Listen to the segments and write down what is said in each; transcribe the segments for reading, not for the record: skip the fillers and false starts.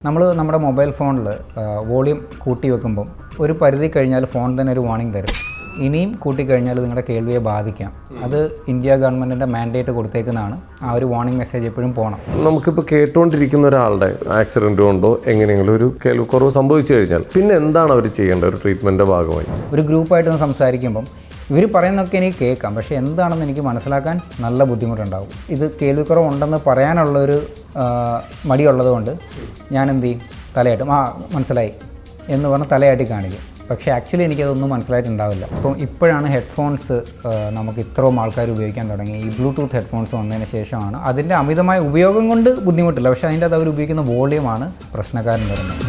നമ്മുടെ മൊബൈൽ ഫോണിൽ വോളിയം കൂട്ടി വെക്കുമ്പം ഒരു പരിധി കഴിഞ്ഞാൽ ഫോൺ തന്നെ ഒരു വാർണിംഗ് തരും. ഇനിയും കൂട്ടിക്കഴിഞ്ഞാൽ നിങ്ങളുടെ കേൾവിയെ ബാധിക്കാം. അത് ഇന്ത്യ ഗവൺമെൻറ്റിൻ്റെ മാൻഡേറ്റ് കൊടുത്തേക്കുന്നതാണ്. ആ ഒരു വാർണിംഗ് മെസ്സേജ് എപ്പോഴും പോകണം. നമുക്കിപ്പോൾ കേട്ടുകൊണ്ടിരിക്കുന്ന ഒരാളുടെ ആക്സിഡൻറ്റ് കൊണ്ടോ എങ്ങനെയെങ്കിലും ഒരു കേൾവിക്കുറവ് സംഭവിച്ചു കഴിഞ്ഞാൽ പിന്നെ എന്താണ് അവർ ചെയ്യേണ്ടത് ഒരു ട്രീറ്റ്മെൻറ്റിൻ്റെ ഭാഗമായി? ഒരു ഗ്രൂപ്പായിട്ട് സംസാരിക്കുമ്പം ഇവർ പറയുന്നതൊക്കെ എനിക്ക് കേൾക്കാം, പക്ഷേ എന്താണെന്ന് എനിക്ക് മനസ്സിലാക്കാൻ നല്ല ബുദ്ധിമുട്ടുണ്ടാകും. ഇത് കേൾവിക്കുറവുണ്ടെന്ന് പറയാനുള്ളൊരു മടിയുള്ളത് കൊണ്ട് ഞാൻ എന്ത് ചെയ്യും, തലയാട്ടും മനസ്സിലായി എന്ന് പറഞ്ഞ് തലയാട്ടി കാണിക്കും. പക്ഷേ ആക്ച്വലി എനിക്കതൊന്നും മനസ്സിലായിട്ടുണ്ടാവില്ല. അപ്പം ഇപ്പോഴാണ് ഹെഡ്ഫോൺസ് നമുക്ക് ഇത്രയും ആൾക്കാർ ഉപയോഗിക്കാൻ തുടങ്ങി. ഈ ബ്ലൂടൂത്ത് ഹെഡ്ഫോൺസ് വന്നതിന് ശേഷമാണ് അതിൻ്റെ അമിതമായ ഉപയോഗം കൊണ്ട് ബുദ്ധിമുട്ടില്ല, പക്ഷേ അതിൻ്റെ അത് അവർ ഉപയോഗിക്കുന്ന വോളിയമാണ് പ്രശ്നക്കാരൻ വരുന്നത്.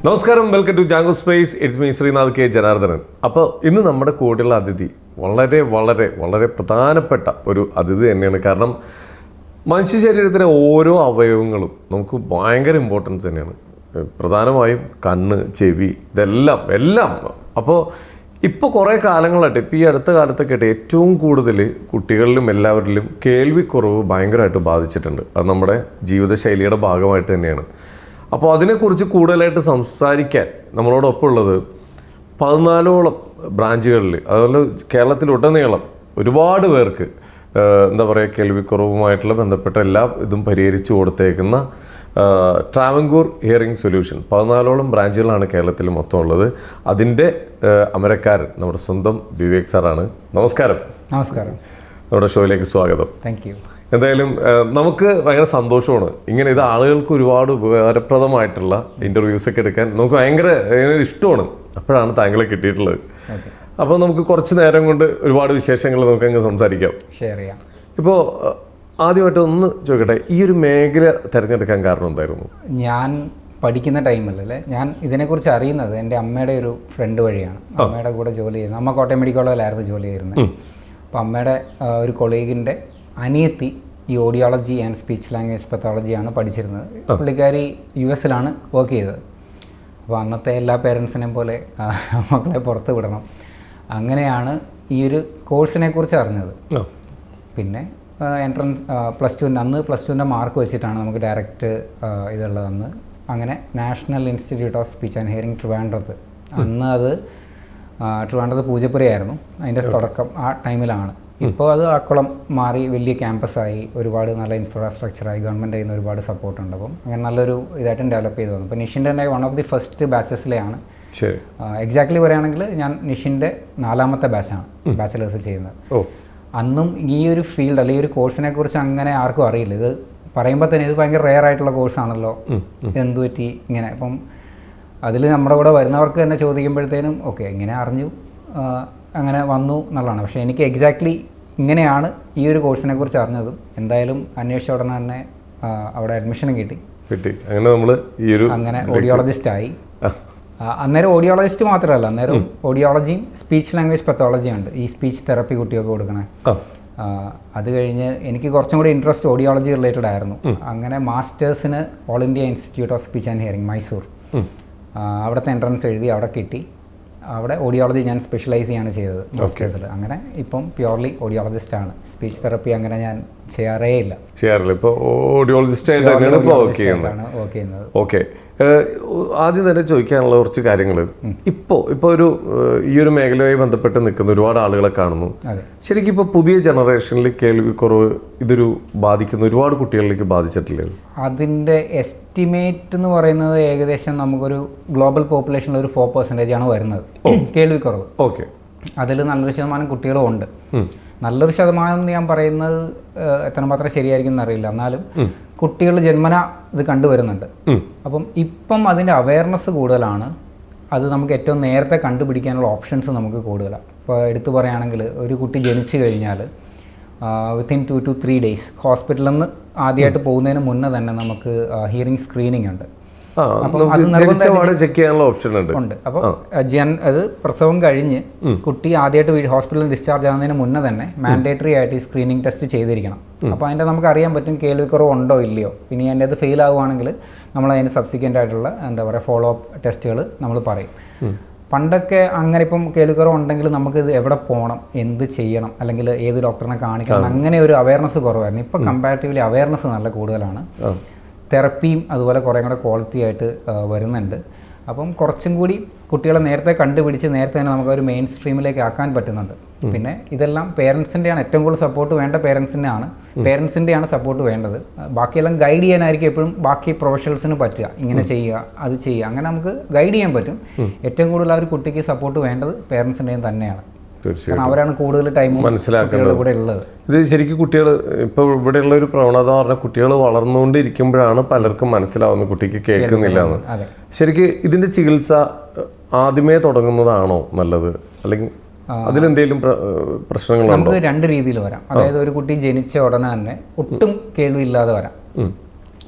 നമസ്കാരം, welcome to Django space. It's me Srinath K Janardhanan. അപ്പോൾ ഇന്ന് നമ്മുടെ കൂടെയുള്ള അതിഥി വളരെ വളരെ വളരെ പ്രധാനപ്പെട്ട ഒരു അതിഥി തന്നെയാണ്. കാരണം മനുഷ്യ ശരീരത്തിലെ ഓരോ അവയവങ്ങളും നമുക്ക് ഭയങ്കര ഇമ്പോർട്ടൻസ് തന്നെയാണ്. പ്രധാനമായും കണ്ണ്, ചെവി, എല്ലാം. അപ്പോൾ ഇപ്പോൾ കുറേ കാലങ്ങളായിട്ട്, ഇപ്പോൾ ഈ അടുത്ത കാലത്തൊക്കെ ആയിട്ട് ഏറ്റവും കൂടുതൽ കുട്ടികളിലും എല്ലാവരിലും കേൾവിക്കുറവ് ഭയങ്കരമായിട്ട് ബാധിച്ചിട്ടുണ്ട്. അത് നമ്മുടെ ജീവിതശൈലിയുടെ ഭാഗമായിട്ട് തന്നെയാണ്. അപ്പോൾ അതിനെക്കുറിച്ച് കൂടുതലായിട്ട് സംസാരിക്കാൻ നമ്മളോടൊപ്പം ഉള്ളത് 14ഓളം ബ്രാഞ്ചുകളിൽ, അതുപോലെ കേരളത്തിലുടനീളം ഒരുപാട് പേർക്ക് എന്താ പറയുക, കേൾവിക്കുറവുമായിട്ടുള്ള ബന്ധപ്പെട്ട എല്ലാ ഇതും പരിഹരിച്ചു കൊടുത്തേക്കുന്ന ട്രാവൻകൂർ ഹിയറിംഗ് സൊല്യൂഷൻ 14ഓളം ബ്രാഞ്ചുകളാണ് കേരളത്തിൽ മൊത്തം ഉള്ളത്. അതിൻ്റെ അമരക്കാരൻ നമ്മുടെ സ്വന്തം വിവേക് സാറാണ്. നമസ്കാരം. നമസ്കാരം. നമ്മുടെ ഷോയിലേക്ക് സ്വാഗതം. Thank you. എന്തായാലും നമുക്ക് ഭയങ്കര സന്തോഷമാണ്. ഇങ്ങനെ ഇത് ആളുകൾക്ക് ഒരുപാട് ഉപകാരപ്രദമായിട്ടുള്ള ഇൻ്റർവ്യൂസൊക്കെ എടുക്കാൻ നമുക്ക് ഭയങ്കര ഇഷ്ടമാണ്. അപ്പോഴാണ് താങ്കളെ കിട്ടിയിട്ടുള്ളത്. അപ്പോൾ നമുക്ക് കുറച്ച് നേരം കൊണ്ട് ഒരുപാട് വിശേഷങ്ങൾ നമുക്ക് അങ്ങ് സംസാരിക്കാം, ഷെയർ ചെയ്യാം. ഇപ്പോൾ ആദ്യമായിട്ട് ഒന്ന് ചോദിക്കട്ടെ, ഈ ഒരു മേഖല തിരഞ്ഞെടുക്കാൻ കാരണം എന്തായിരുന്നു? ഞാൻ പഠിക്കുന്ന ടൈമിലല്ലേ ഞാൻ ഇതിനെക്കുറിച്ച് അറിയുന്നത് എൻ്റെ അമ്മയുടെ ഒരു ഫ്രണ്ട് വഴിയാണ്. അമ്മയുടെ കൂടെ ജോലി ചെയ്യുന്നത്, അമ്മ കോട്ടയം മെഡിക്കൽ കോളേജിലായിരുന്നു ജോലി ചെയ്യുന്നത്. അപ്പോൾ അമ്മയുടെ ഒരു കൊളീഗിൻ്റെ അനിയത്തി ഈ ഓഡിയോളജി ആൻഡ് സ്പീച്ച് ലാംഗ്വേജ് പത്തോളജിയാണ് പഠിച്ചിരുന്നത്. പുള്ളിക്കാരി US വർക്ക് ചെയ്തത്. അപ്പോൾ അന്നത്തെ എല്ലാ പേരൻസിനെയും പോലെ മക്കളെ പുറത്ത് വിടണം, അങ്ങനെയാണ് ഈ ഒരു കോഴ്സിനെ കുറിച്ച് അറിഞ്ഞത്. പിന്നെ എൻട്രൻസ് പ്ലസ് ടുവിൻ്റെ മാർക്ക് വെച്ചിട്ടാണ് നമുക്ക് ഡയറക്റ്റ് ഇതുള്ളതെന്ന്. അങ്ങനെ national institute of speech and hearing ട്രിവാൻഡ്രത്ത്, അന്ന് അത് ട്രിവാൻഡ്രത്ത് പൂജപ്പുര ആയിരുന്നു അതിൻ്റെ തുടക്കം. ആ ടൈമിലാണ്. ഇപ്പോൾ അത് അക്കുളം മാറി വലിയ ക്യാമ്പസായി, ഒരുപാട് നല്ല ഇൻഫ്രാസ്ട്രക്ചറായി, ഗവൺമെൻറ് ചെയ്യുന്ന ഒരുപാട് സപ്പോർട്ടുണ്ട്. അപ്പം അങ്ങനെ നല്ലൊരു ഇതായിട്ടും ഡെവലപ്പ് ചെയ്തു വന്നു. അപ്പോൾ നിഷിൻ്റെ തന്നെ വൺ ഓഫ് ദി ഫസ്റ്റ് ബാച്ചസിലെയാണ്. എക്സാക്ട്ലി പറയുകയാണെങ്കിൽ ഞാൻ നിഷിൻ്റെ 4ാമത്തെ ബാച്ചാണ് ബാച്ചിലേഴ്സ് ചെയ്യുന്നത്. അന്നും ഈ ഒരു ഫീൽഡ് അല്ലെങ്കിൽ ഒരു കോഴ്സിനെ കുറിച്ച് അങ്ങനെ ആർക്കും അറിയില്ല. ഇത് പറയുമ്പോൾ തന്നെ ഇത് ഭയങ്കര റെയർ ആയിട്ടുള്ള കോഴ്സാണല്ലോ, എന്തു പറ്റി ഇങ്ങനെ. അപ്പം അതിൽ നമ്മുടെ കൂടെ വരുന്നവർക്ക് തന്നെ ചോദിക്കുമ്പോഴത്തേനും ഓക്കെ ഇങ്ങനെ അറിഞ്ഞു അങ്ങനെ വന്നു എന്നുള്ളതാണ്. പക്ഷേ എനിക്ക് എക്സാക്ട്ലി ഇങ്ങനെയാണ് ഈ ഒരു കോഴ്സിനെ കുറിച്ച് അറിഞ്ഞതും. എന്തായാലും അന്വേഷിച്ച ഉടനെ തന്നെ അവിടെ അഡ്മിഷനും കിട്ടി. അങ്ങനെ നമ്മൾ ഈ ഒരു അങ്ങനെ ഓഡിയോളജിസ്റ്റായി. അന്നേരം ഓഡിയോളജിസ്റ്റ് മാത്രമല്ല, അന്നേരം ഓഡിയോളജിയും സ്പീച്ച് ലാംഗ്വേജ് പത്തോളജിയും ഉണ്ട്, ഈ സ്പീച്ച് തെറപ്പി കുട്ടികൾക്ക് കൊടുക്കണേ. അത് കഴിഞ്ഞ് എനിക്ക് കുറച്ചും കൂടി ഇൻട്രസ്റ്റ് ഓഡിയോളജി റിലേറ്റഡ് ആയിരുന്നു. അങ്ങനെ മാസ്റ്റേഴ്സിന് all India institute of speech and hearing Mysore, അവിടുത്തെ എൻട്രൻസ് എഴുതി, അവിടെ കിട്ടി. അവിടെ ഓഡിയോളജി ഞാൻ സ്പെഷ്യലൈസ് ചെയ്യാണ് ചെയ്തത് മാസ്റ്റേഴ്സിൽ. അങ്ങനെ ഇപ്പം പ്യുവർലി ഓഡിയോളജിസ്റ്റാണ്. സ്പീച്ച് തെറപ്പി അങ്ങനെ ഞാൻ ചെയ്യാറില്ല. ഇപ്പോൾ ഓഡിയോളജിസ്റ്റായിട്ടാണ് വർക്ക് ചെയ്യുന്നത്. ഓക്കെ, ആദ്യം തന്നെ ചോദിക്കാനുള്ള കുറച്ച് കാര്യങ്ങൾ. ഇപ്പോൾ ഈ ഒരു മേഖലയുമായി ബന്ധപ്പെട്ട് നിൽക്കുന്ന ഒരുപാട് ആളുകളെ കാണുന്നു. ശരിക്കും ഇപ്പോൾ പുതിയ ജനറേഷനിൽ കേൾവിക്കുറവ് ഇതൊരു ബാധിക്കുന്ന ഒരുപാട് കുട്ടികളിലേക്ക് ബാധിച്ചിട്ടില്ലേ? അതിൻ്റെ എസ്റ്റിമേറ്റ് എന്ന് പറയുന്നത് ഏകദേശം നമുക്കൊരു ഗ്ലോബൽ പോപ്പുലേഷനിൽ ഒരു 4% വരുന്നത് കേൾവിക്കുറവ്. ഓക്കെ, അതിൽ നല്ലൊരു ശതമാനം കുട്ടികളും ഉണ്ട്. നല്ലൊരു ശതമാനം എന്ന് ഞാൻ പറയുന്നത് എത്രമാത്രം ശരിയായിരിക്കും എന്നറിയില്ല, എന്നാലും കുട്ടികൾ ജന്മന ഇത് കണ്ടുവരുന്നുണ്ട്. ഇപ്പം അതിൻ്റെ അവയർനെസ് കൂടുതലാണ്. അത് നമുക്ക് ഏറ്റവും നേരത്തെ കണ്ടുപിടിക്കാനുള്ള ഓപ്ഷൻസ് നമുക്ക് കൂടുതലാണ്. ഇപ്പോൾ എടുത്തു പറയുകയാണെങ്കിൽ ഒരു കുട്ടി ജനിച്ചു കഴിഞ്ഞാൽ വിത്തിൻ 2 to 3 days ഹോസ്പിറ്റലിൽ നിന്ന് ആദ്യമായിട്ട് പോകുന്നതിന് മുന്നേ തന്നെ നമുക്ക് ഹിയറിംഗ് സ്ക്രീനിങ് ഉണ്ട്. ചെക്ക് ചെയ്യാനുള്ള ഓപ്ഷൻ ഉണ്ട്. അപ്പോൾ അത് പ്രസവം കഴിഞ്ഞ് കുട്ടി ആദ്യമായിട്ട് ഹോസ്പിറ്റലിൽ ഡിസ്ചാർജ് ആകുന്നതിന് മുന്നേ തന്നെ മാൻഡേറ്ററി ആയിട്ട് ഈ സ്ക്രീനിങ് ടെസ്റ്റ് ചെയ്തിരിക്കണം. അപ്പോൾ അതിൻ്റെ നമുക്ക് അറിയാൻ പറ്റും കേൾവിക്കുറവ് ഉണ്ടോ ഇല്ലയോ. ഇനി അതിൻ്റെ അത് ഫെയിൽ ആവുകയാണെങ്കിൽ നമ്മൾ അതിന് സബ്സിക്വൻ്റ് ആയിട്ടുള്ള എന്താ പറയുക ഫോളോ അപ്പ് ടെസ്റ്റുകൾ നമ്മൾ പറയും. പണ്ടൊക്കെ അങ്ങനെ ഇപ്പം കേൾവിക്കുറവ് ഉണ്ടെങ്കിൽ നമുക്ക് ഇത് എവിടെ പോകണം, എന്ത് ചെയ്യണം, അല്ലെങ്കിൽ ഏത് ഡോക്ടറിനെ കാണിക്കണം, അങ്ങനെ ഒരു അവയർനെസ് കുറവായിരുന്നു. ഇപ്പം കമ്പാരിറ്റീവ്ലി അവയർനെസ് നല്ല കൂടുതലാണ്. തെറപ്പിയും അതുപോലെ കുറേ കൂടെ ക്വാളിറ്റി ആയിട്ട് വരുന്നുണ്ട്. അപ്പം കുറച്ചും കൂടി കുട്ടികളെ നേരത്തെ കണ്ടുപിടിച്ച് നേരത്തെ തന്നെ നമുക്ക് ഒരു മെയിൻ സ്ട്രീമിലേക്ക് ആക്കാൻ പറ്റുന്നുണ്ട്. പിന്നെ ഇതെല്ലാം പേരൻസിൻ്റെയാണ് ഏറ്റവും കൂടുതൽ സപ്പോർട്ട് വേണ്ട, പേരൻസിൻ്റെയാണ് സപ്പോർട്ട് വേണ്ടത്. ബാക്കിയെല്ലാം ഗൈഡ് ചെയ്യാനായിരിക്കും എപ്പോഴും ബാക്കി പ്രൊഫഷണൽസിന് പറ്റുക. ഇങ്ങനെ ചെയ്യുക, അത് ചെയ്യുക, അങ്ങനെ നമുക്ക് ഗൈഡ് ചെയ്യാൻ പറ്റും. ഏറ്റവും കൂടുതൽ ആ ഒരു കുട്ടിക്ക് സപ്പോർട്ട് വേണ്ടത് പേരൻസിൻ്റെയും തന്നെയാണ്. തീർച്ചയായും അവരാണ് കൂടുതൽ ടൈം മനസ്സിലാക്കുന്നത് കൂടെ ഉള്ളത്. ഇത് ശരിക്കും കുട്ടികൾ ഇപ്പോൾ ഇവിടെയുള്ള ഒരു പ്രവണത പറഞ്ഞാൽ കുട്ടികൾ വളർന്നുകൊണ്ടിരിക്കുമ്പോഴാണ് പലർക്കും മനസ്സിലാവുന്നത് കുട്ടിക്ക് കേൾക്കുന്നില്ല എന്ന്. ശരിക്കും ഇതിന്റെ ചികിത്സ ആദ്യമേ തുടങ്ങുന്നതാണോ നല്ലത്, അല്ലെങ്കിൽ അതിലെന്തെങ്കിലും പ്രശ്നങ്ങളുണ്ടോ? നമുക്ക് രണ്ട് രീതിയിൽ വരാം. അതായത് ഒരു കുട്ടി ജനിച്ച ഉടനെ തന്നെ ഒട്ടും കേൾവിയില്ലാതെ വരാം.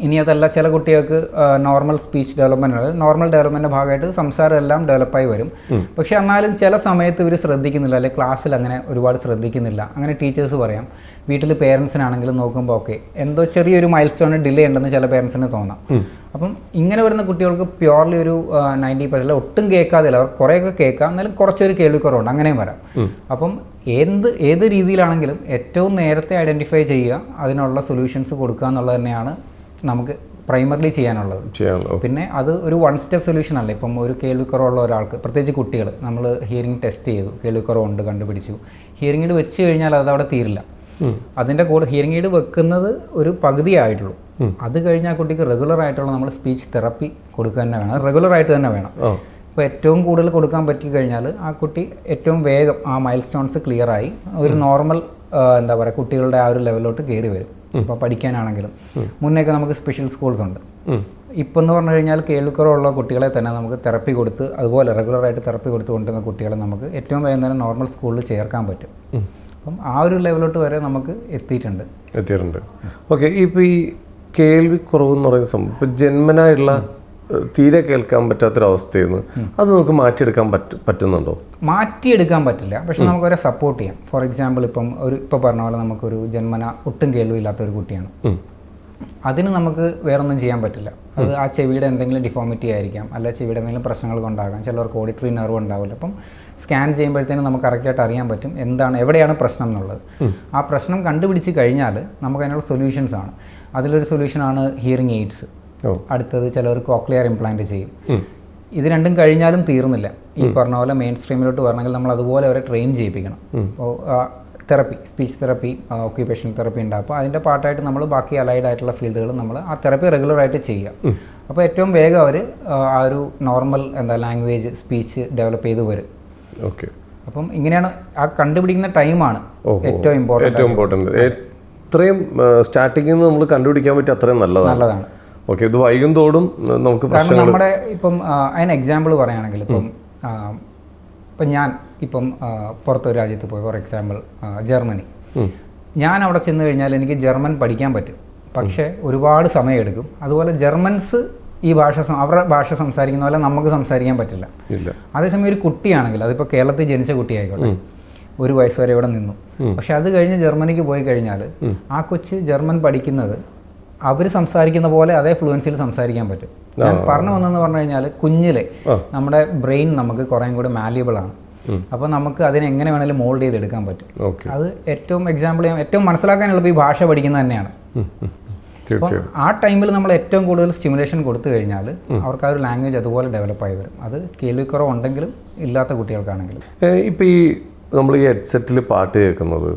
ഇനി അതല്ല, ചില കുട്ടികൾക്ക് നോർമൽ സ്പീച്ച് ഡെവലപ്മെൻറ്റ്, നോർമൽ ഡെവലപ്മെൻറ്റിൻ്റെ ഭാഗമായിട്ട് സംസാരം എല്ലാം ഡെവലപ്പായി വരും. പക്ഷേ എന്നാലും ചില സമയത്ത് ഇവർ ശ്രദ്ധിക്കുന്നില്ല, അല്ലെങ്കിൽ ക്ലാസ്സിൽ അങ്ങനെ ഒരുപാട് ശ്രദ്ധിക്കുന്നില്ല. അങ്ങനെ ടീച്ചേഴ്സ് പറയാം. വീട്ടിൽ പേരൻസിനാണെങ്കിലും നോക്കുമ്പോൾ ഓക്കെ എന്തോ ചെറിയൊരു മൈൽ സ്റ്റോണിന് ഡിലേ ഉണ്ടെന്ന് ചില പേരൻസിന് തോന്നാം. അപ്പം ഇങ്ങനെ വരുന്ന കുട്ടികൾക്ക് പ്യോർലി ഒരു 90% ഒട്ടും കേൾക്കാതില്ല, അവർ കുറേയൊക്കെ കേൾക്കാം, എന്നാലും കുറച്ചൊരു കേൾവിക്കുറവുണ്ട്, അങ്ങനെയും വരാം. അപ്പം ഏത് രീതിയിലാണെങ്കിലും ഏറ്റവും നേരത്തെ ഐഡൻറ്റിഫൈ ചെയ്യുക, അതിനുള്ള സൊല്യൂഷൻസ് കൊടുക്കുക എന്നുള്ളത് തന്നെയാണ് നമുക്ക് പ്രൈമറിലി ചെയ്യാനുള്ളത്. പിന്നെ അത് ഒരു 1 സ്റ്റെപ്പ് സൊല്യൂഷൻ അല്ല. ഇപ്പം ഒരു കേൾവിക്കുറവുള്ള ഒരാൾക്ക്, പ്രത്യേകിച്ച് കുട്ടികൾ, നമ്മൾ ഹിയറിംഗ് ടെസ്റ്റ് ചെയ്തു, കേൾവിക്കുറവുണ്ട് കണ്ടുപിടിച്ചു, ഹിയറിംഗ് എയ്ഡ് വെച്ച് കഴിഞ്ഞാൽ അതവിടെ തീരില്ല. അതിൻ്റെ കൂടെ ഹിയറിംഗ് എയ്ഡ് വെക്കുന്നത് ഒരു പകുതിയായിട്ടുള്ളൂ. അത് കഴിഞ്ഞാൽ ആ കുട്ടിക്ക് റെഗുലർ ആയിട്ടുള്ള നമ്മൾ സ്പീച്ച് തെറപ്പി കൊടുക്കുക തന്നെ വേണം, റെഗുലർ ആയിട്ട് തന്നെ വേണം. ഇപ്പോൾ ഏറ്റവും കൂടുതൽ കൊടുക്കാൻ പറ്റി കഴിഞ്ഞാൽ ആ കുട്ടി ഏറ്റവും വേഗം ആ മൈൽ സ്റ്റോൺസ് ക്ലിയറായി ഒരു നോർമൽ എന്താ പറയുക കുട്ടികളുടെ ആ ഒരു ലെവലിലോട്ട് കയറി വരും. ഇപ്പോൾ പഠിക്കാനാണെങ്കിലും മുന്നേയൊക്കെ നമുക്ക് സ്പെഷ്യൽ സ്കൂൾസ് ഉണ്ട്. ഇപ്പം എന്ന് പറഞ്ഞു കഴിഞ്ഞാൽ കേൾവിക്കുറവുള്ള കുട്ടികളെ തന്നെ നമുക്ക് തെറപ്പി കൊടുത്ത്, അതുപോലെ റെഗുലറായിട്ട് തെറപ്പി കൊടുത്ത് കൊണ്ടുവന്ന കുട്ടികളെ നമുക്ക് ഏറ്റവും വേഗം തന്നെ നോർമൽ സ്കൂളിൽ ചേർക്കാൻ പറ്റും. അപ്പം ആ ഒരു ലെവലോട്ട് വരെ നമുക്ക് എത്തിയിട്ടുണ്ട്. ഓക്കെ. ഇപ്പോൾ ഈ കേൾവിക്കുറവ് എന്ന് പറയുന്ന സംഭവം ഇപ്പോൾ ജന്മനായുള്ള തീരെ കേൾക്കാൻ പറ്റാത്തൊരവസ്ഥയെന്ന് അത് നമുക്ക് മാറ്റിയെടുക്കാൻ പറ്റുന്നുണ്ടോ? മാറ്റിയെടുക്കാൻ പറ്റില്ല, പക്ഷെ നമുക്കൊരു സപ്പോർട്ട് ചെയ്യാം. ഫോർ എക്സാമ്പിൾ ഇപ്പോൾ പറഞ്ഞ പോലെ നമുക്കൊരു ജന്മന ഒട്ടും കേൾവിയില്ലാത്ത ഒരു കുട്ടിയാണ്. അതിന് നമുക്ക് വേറൊന്നും ചെയ്യാൻ പറ്റില്ല. അത് ആ ചെവിയുടെ എന്തെങ്കിലും ഡിഫോമിറ്റി ആയിരിക്കാം, അല്ല ചെവിയുടെ എന്തെങ്കിലും പ്രശ്നങ്ങൾ കൊണ്ടാകാം, ചിലർക്ക് ഓഡിറ്ററി നെർവ് ഉണ്ടാവില്ല. അപ്പം സ്കാൻ ചെയ്യുമ്പോഴത്തേനും നമുക്ക് കറക്റ്റായിട്ട് അറിയാൻ പറ്റും എവിടെയാണ് പ്രശ്നം എന്നുള്ളത്. ആ പ്രശ്നം കണ്ടുപിടിച്ച് കഴിഞ്ഞാൽ നമുക്ക് അതിനുള്ള സൊല്യൂഷൻസ് ആണ്. അതിലൊരു സൊല്യൂഷനാണ് ഹിയറിംഗ് എയ്ഡ്സ്. അടുത്തത് ചിലർ കോക്ലിയർ ഇംപ്ലാന്റ് ചെയ്യും. ഇത് രണ്ടും കഴിഞ്ഞാലും തീർന്നില്ല. ഈ പറഞ്ഞ പോലെ മെയിൻ സ്ട്രീമിലോട്ട് വരണമെങ്കിൽ നമ്മൾ അതുപോലെ അവരെ ട്രെയിൻ ചെയ്യിപ്പിക്കണം. അപ്പോൾ therapy, speech therapy, occupational therapy ഉണ്ട്. അപ്പോൾ അതിൻ്റെ പാർട്ടായിട്ട് നമ്മൾ ബാക്കി അലൈഡ് ആയിട്ടുള്ള ഫീൽഡുകൾ നമ്മൾ ആ തെറപ്പി റെഗുലറായിട്ട് ചെയ്യുക. അപ്പോൾ ഏറ്റവും വേഗം അവർ ആ ഒരു നോർമൽ ലാംഗ്വേജ് സ്പീച്ച് ഡെവലപ്പ് ചെയ്ത് വരും. ഓക്കെ. അപ്പം ഇങ്ങനെയാണ് ആ കണ്ടുപിടിക്കുന്ന ടൈമാണ് ഏറ്റവും ഇമ്പോർട്ടൻറ്റ്. എത്രയും സ്റ്റാർട്ടിങ്ങിൽ നിന്ന് നമ്മൾ കണ്ടുപിടിക്കാൻ പറ്റും അത്രയും നല്ലതാണ്. ഓക്കെ. ഇത് വൈകും തോടും നമുക്ക് കാരണം നമ്മുടെ ഇപ്പം അതിന് എക്സാമ്പിൾ പറയുകയാണെങ്കിൽ ഇപ്പം ഞാൻ പുറത്തൊരു രാജ്യത്ത് പോയി, ഫോർ എക്സാമ്പിൾ ജർമ്മനി. ഞാൻ അവിടെ ചെന്ന് കഴിഞ്ഞാൽ എനിക്ക് ജർമ്മൻ പഠിക്കാൻ പറ്റും, പക്ഷേ ഒരുപാട് സമയമെടുക്കും. അതുപോലെ ജർമ്മൻസ് ഈ അവരുടെ ഭാഷ സംസാരിക്കുന്ന പോലെ നമുക്ക് സംസാരിക്കാൻ പറ്റില്ല. അതേസമയം ഒരു കുട്ടിയാണെങ്കിൽ, അതിപ്പോൾ കേരളത്തിൽ ജനിച്ച കുട്ടിയായിക്കോട്ടെ, 1 വയസ്സ് വരെ ഇവിടെ നിന്നു, പക്ഷെ അത് കഴിഞ്ഞ് ജർമ്മനിക്ക് പോയി കഴിഞ്ഞാൽ ആ കൊച്ച് ജർമ്മൻ പഠിക്കുന്നത് അവർ സംസാരിക്കുന്ന പോലെ അതേ ഫ്ലുവൻസിയിൽ സംസാരിക്കാൻ പറ്റും. ഞാൻ പറഞ്ഞു വന്നെന്ന് പറഞ്ഞു കഴിഞ്ഞാൽ കുഞ്ഞിലെ നമ്മുടെ ബ്രെയിൻ നമുക്ക് കുറേ കൂടി മാലിയബിൾ ആണ്. അപ്പോൾ നമുക്ക് അതിനെ എങ്ങനെ വേണമെങ്കിലും മോൾഡ് ചെയ്തെടുക്കാൻ പറ്റും. അത് ഏറ്റവും മനസ്സിലാക്കാനുള്ളത് ഈ ഭാഷ പഠിക്കുന്നത് തന്നെയാണ്. അപ്പോൾ ആ ടൈമിൽ നമ്മൾ ഏറ്റവും കൂടുതൽ സ്റ്റിമുലേഷൻ കൊടുത്തു കഴിഞ്ഞാൽ അവർക്ക് ആ ഒരു ലാംഗ്വേജ് അതുപോലെ ഡെവലപ്പായി വരും. അത് കേൾവിക്കുറവുണ്ടെങ്കിലും ഇല്ലാത്ത കുട്ടികൾക്കാണെങ്കിലും. ഇപ്പോൾ ഈ നമ്മൾ ഈ ഹെഡ്സെറ്റിൽ പാട്ട് കേൾക്കുന്നത്,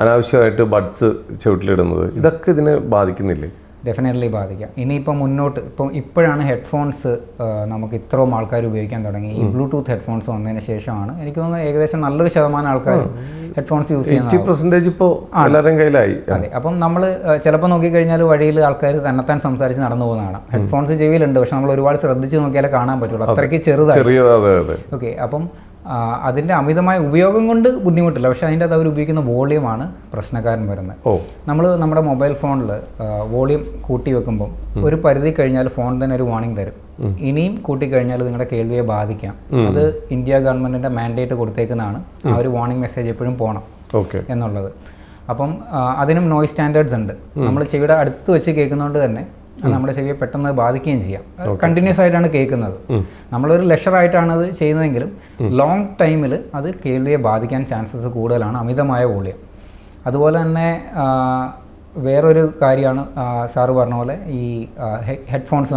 അനാവശ്യമായിട്ട് ബഡ്സ് ചുവട്ടിലിടുന്നത്, ഇതൊക്കെ ഇതിനെ ബാധിക്കുന്നില്ലേ? ഡെഫിനറ്റ്ലി ബാധിക്കാം. ഇനിയിപ്പോൾ മുന്നോട്ട് ഇപ്പോഴാണ് ഹെഡ്ഫോൺസ് നമുക്ക് ഇത്രയും ആൾക്കാർ ഉപയോഗിക്കാൻ തുടങ്ങി. ഈ ബ്ലൂടൂത്ത് ഹെഡ്ഫോൺസ് വന്നതിന് ശേഷമാണ് എനിക്ക് തോന്നുന്നത് ഏകദേശം നല്ലൊരു ശതമാനം ആൾക്കാർ ഹെഡ്ഫോൺസ് യൂസ് ചെയ്യുന്നത്. ഇപ്പോൾ എല്ലാവരുടെയും കയ്യിലായി. അതെ. അപ്പം നമ്മൾ ചിലപ്പോൾ നോക്കിക്കഴിഞ്ഞാൽ വഴിയിൽ ആൾക്കാർ തന്നെത്താൻ സംസാരിച്ച് നടന്നു പോകുന്നതാണ്. ഹെഡ്ഫോൺസ് ചെവിയിലുണ്ട്, പക്ഷെ നമ്മൾ ഒരുപാട് ശ്രദ്ധിച്ച് നോക്കിയാലേ കാണാൻ പറ്റുള്ളൂ, അത്രയ്ക്ക് ചെറുതാണ്. ഓക്കെ. അപ്പം അതിൻ്റെ അമിതമായ ഉപയോഗം കൊണ്ട് ബുദ്ധിമുട്ടില്ല, പക്ഷേ അതിൻ്റെ അത് അവർ ഉപയോഗിക്കുന്ന വോളിയമാണ് പ്രശ്നക്കാരൻ വരുന്നത്. നമ്മുടെ മൊബൈൽ ഫോണിൽ വോളിയം കൂട്ടി വെക്കുമ്പോൾ ഒരു പരിധി കഴിഞ്ഞാൽ ഫോൺ തന്നെ ഒരു വാർണിംഗ് തരും, ഇനിയും കൂട്ടിക്കഴിഞ്ഞാൽ നിങ്ങളുടെ കേൾവിയെ ബാധിക്കാം. അത് ഇന്ത്യ ഗവൺമെൻറ്റിൻ്റെ മാൻഡേറ്റ് കൊടുത്തേക്കുന്നതാണ്. ആ ഒരു വാർണിംഗ് മെസ്സേജ് എപ്പോഴും പോകണം എന്നുള്ളത്. അപ്പം അതിനും നോയ്സ് സ്റ്റാൻഡേർഡ്സ് ഉണ്ട്. നമ്മൾ ചെവിയുടെ അടുത്ത് വെച്ച് കേൾക്കുന്നതുകൊണ്ട് തന്നെ അത് നമ്മുടെ ചെവിയെ പെട്ടെന്ന് ബാധിക്കുകയും ചെയ്യാം. കണ്ടിന്യൂസ് ആയിട്ടാണ് കേൾക്കുന്നത്. നമ്മളൊരു ലെഷറായിട്ടാണ് അത് ചെയ്യുന്നതെങ്കിലും ലോങ് ടൈമിൽ അത് കേൾവിയെ ബാധിക്കാൻ ചാൻസസ് കൂടുതലാണ്, അമിതമായ വോളിയം. അതുപോലെ തന്നെ വേറൊരു കാര്യമാണ് സാറ് പറഞ്ഞ പോലെ ഈ ഹെഡ്ഫോൺസ്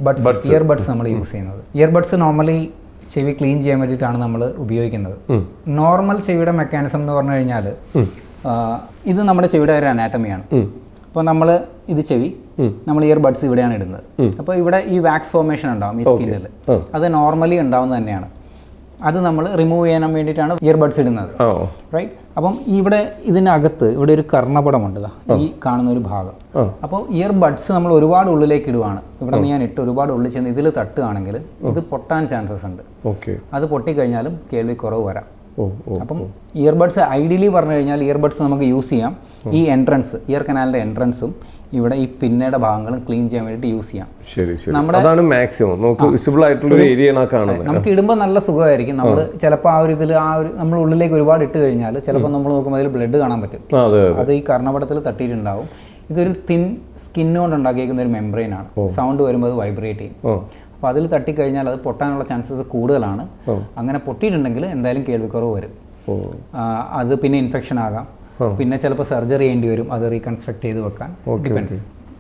ബഡ്സ്, ഇയർബഡ്സ് നമ്മൾ യൂസ് ചെയ്യുന്നത്. ഇയർബഡ്സ് നോർമലി ചെവി ക്ലീൻ ചെയ്യാൻ വേണ്ടിയിട്ടാണ് നമ്മൾ ഉപയോഗിക്കുന്നത്. നോർമൽ ചെവിയുടെ മെക്കാനിസം എന്ന് പറഞ്ഞു കഴിഞ്ഞാൽ ഇത് നമ്മുടെ ചെവിയുടെ ഒരു അനാറ്റമിയാണ്. അപ്പോൾ നമ്മൾ ഇത് ചെവി, നമ്മൾ ഇയർബഡ്സ് ഇവിടെയാണ് ഇടുന്നത്. അപ്പോൾ ഇവിടെ ഈ വാക്സ് ഫോർമേഷൻ ഉണ്ടാവും ഈ സ്കിന്നിൽ, അത് നോർമലി ഉണ്ടാവുന്നത് തന്നെയാണ്. അത് നമ്മൾ റിമൂവ് ചെയ്യാൻ വേണ്ടിയിട്ടാണ് ഇയർബഡ്സ് ഇടുന്നത്, റൈറ്റ്? അപ്പം ഇവിടെ ഇതിനകത്ത് ഇവിടെ ഒരു കർണപടമുണ്ട്, ഈ കാണുന്ന ഒരു ഭാഗം. അപ്പോൾ ഇയർബഡ്സ് നമ്മൾ ഒരുപാട് ഉള്ളിലേക്ക് ഇടുവാണ്. ഇവിടെ നിന്ന് ഞാൻ ഇട്ട് ഒരുപാട് ഉള്ളിൽ ചെന്ന് ഇതിൽ തട്ടുകയാണെങ്കിൽ ഇത് പൊട്ടാൻ ചാൻസസ് ഉണ്ട്. അത് പൊട്ടിക്കഴിഞ്ഞാലും കേൾവി കുറവ് വരാം. അപ്പം ഇയർബഡ്സ് ഐഡിയലി പറഞ്ഞു കഴിഞ്ഞാൽ ഇയർബഡ്സ് നമുക്ക് യൂസ് ചെയ്യാം ഈ എൻട്രൻസ്, ഇയർ കനാലിൻ്റെ എൻട്രൻസും ഇവിടെ ഈ പിന്നയുടെ ഭാഗങ്ങളും ക്ലീൻ ചെയ്യാൻ വേണ്ടിയിട്ട് യൂസ് ചെയ്യാം. നമുക്ക് ഇടുമ്പോൾ നല്ല സുഖമായിരിക്കും. നമ്മൾ ചിലപ്പോൾ ആ ഒരു ഇതിൽ നമ്മൾ ഉള്ളിലേക്ക് ഒരുപാട് ഇട്ട് കഴിഞ്ഞാൽ ചിലപ്പോൾ നമ്മൾ നോക്കുമ്പോൾ അതിൽ ബ്ലഡ് കാണാൻ പറ്റും. അത് ഈ കർണപടത്തിൽ തട്ടിയിട്ടുണ്ടാവും. ഇതൊരു തിൻ സ്കിൻ കൊണ്ട് ഉണ്ടാക്കിയിരിക്കുന്ന ഒരു മെംബ്രെയിനാണ്. സൗണ്ട് വരുമ്പോൾ അത് വൈബ്രേറ്റ് ചെയ്യും. അപ്പോൾ അതിൽ തട്ടിക്കഴിഞ്ഞാൽ അത് പൊട്ടാനുള്ള ചാൻസസ് കൂടുതലാണ്. അങ്ങനെ പൊട്ടിയിട്ടുണ്ടെങ്കിൽ എന്തായാലും കേൾവിക്കുറവ് വരും. അത് പിന്നെ ഇൻഫെക്ഷൻ ആകാം, പിന്നെ ചിലപ്പോൾ സർജറി ചെയ്യേണ്ടി വരും അത് റീകൺസ്ട്രക്ട് ചെയ്ത് വെക്കാൻ, ഡിപ്പെൻസ്.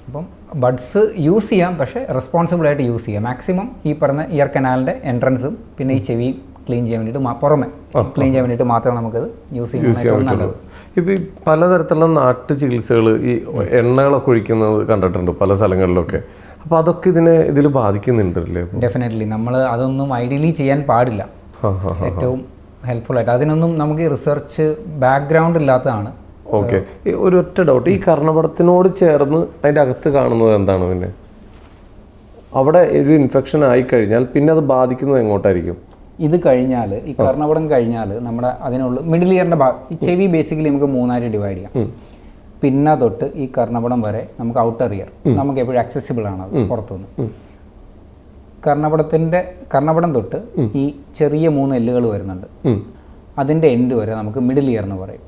അപ്പം ബഡ്സ് യൂസ് ചെയ്യാം, പക്ഷേ റെസ്പോൺസിബിൾ ആയിട്ട് യൂസ് ചെയ്യാം. മാക്സിമം ഈ പറഞ്ഞ ഇയർ കനാലിൻ്റെ എൻട്രൻസും പിന്നെ ഈ ചെവി ക്ലീൻ ചെയ്യാൻ വേണ്ടിയിട്ട് പുറമെ ക്ലീൻ ചെയ്യാൻ വേണ്ടിയിട്ട് മാത്രമേ നമുക്കത് യൂസ് ചെയ്യാൻ നല്ലത്. ഇപ്പോൾ ഈ പലതരത്തിലുള്ള നാട്ടു ചികിത്സകൾ ഈ എണ്ണകളൊക്കെ ഒഴിക്കുന്നത് കണ്ടിട്ടുണ്ട് പല സ്ഥലങ്ങളിലൊക്കെ. അപ്പോൾ അതൊക്കെ ഇതിൽ ബാധിക്കുന്നുണ്ടല്ലേ? ഡെഫിനറ്റ്ലി. നമ്മൾ അതൊന്നും ഐഡിയലി ചെയ്യാൻ പാടില്ല. ഏറ്റവും ഹെൽപ്ഫുൾ ആയിട്ട് അതിനൊന്നും നമുക്ക് റിസർച്ച് ബാക്ക്ഗ്രൗണ്ട് ഇല്ലാത്തതാണ്. ഓക്കെ. ഒരു ഒറ്റ ഡൗട്ട്, ഈ കർണപടത്തിനോട് ചേർന്ന് അതിൻ്റെ അകത്ത് കാണുന്നത് എന്താണ്? പിന്നെ അവിടെ ഒരു ഇൻഫെക്ഷൻ ആയിക്കഴിഞ്ഞാൽ പിന്നെ അത് ബാധിക്കുന്നത് എങ്ങോട്ടായിരിക്കും? ഇത് കഴിഞ്ഞാൽ ഈ കർണപടം കഴിഞ്ഞാൽ നമ്മുടെ അതിനുള്ള മിഡിൽ ഇയറിൻ്റെ ഭാഗം, ഈ ചെവി ബേസിക്കലി നമുക്ക് മൂന്നായിട്ട് ഡിവൈഡ് ചെയ്യാം. പിന്നെ തൊട്ട് ഈ കർണപടം വരെ നമുക്ക് ഔട്ടർ ഇയർ നമുക്ക് എപ്പോഴും അക്സസിബിൾ ആണ്, അത് പുറത്തുനിന്ന്. കർണപടം തൊട്ട് ഈ ചെറിയ 3 എല്ലുകൾ വരുന്നുണ്ട്, അതിൻ്റെ എൻഡ് വരെ നമുക്ക് മിഡിൽ ഇയർ എന്ന് പറയും.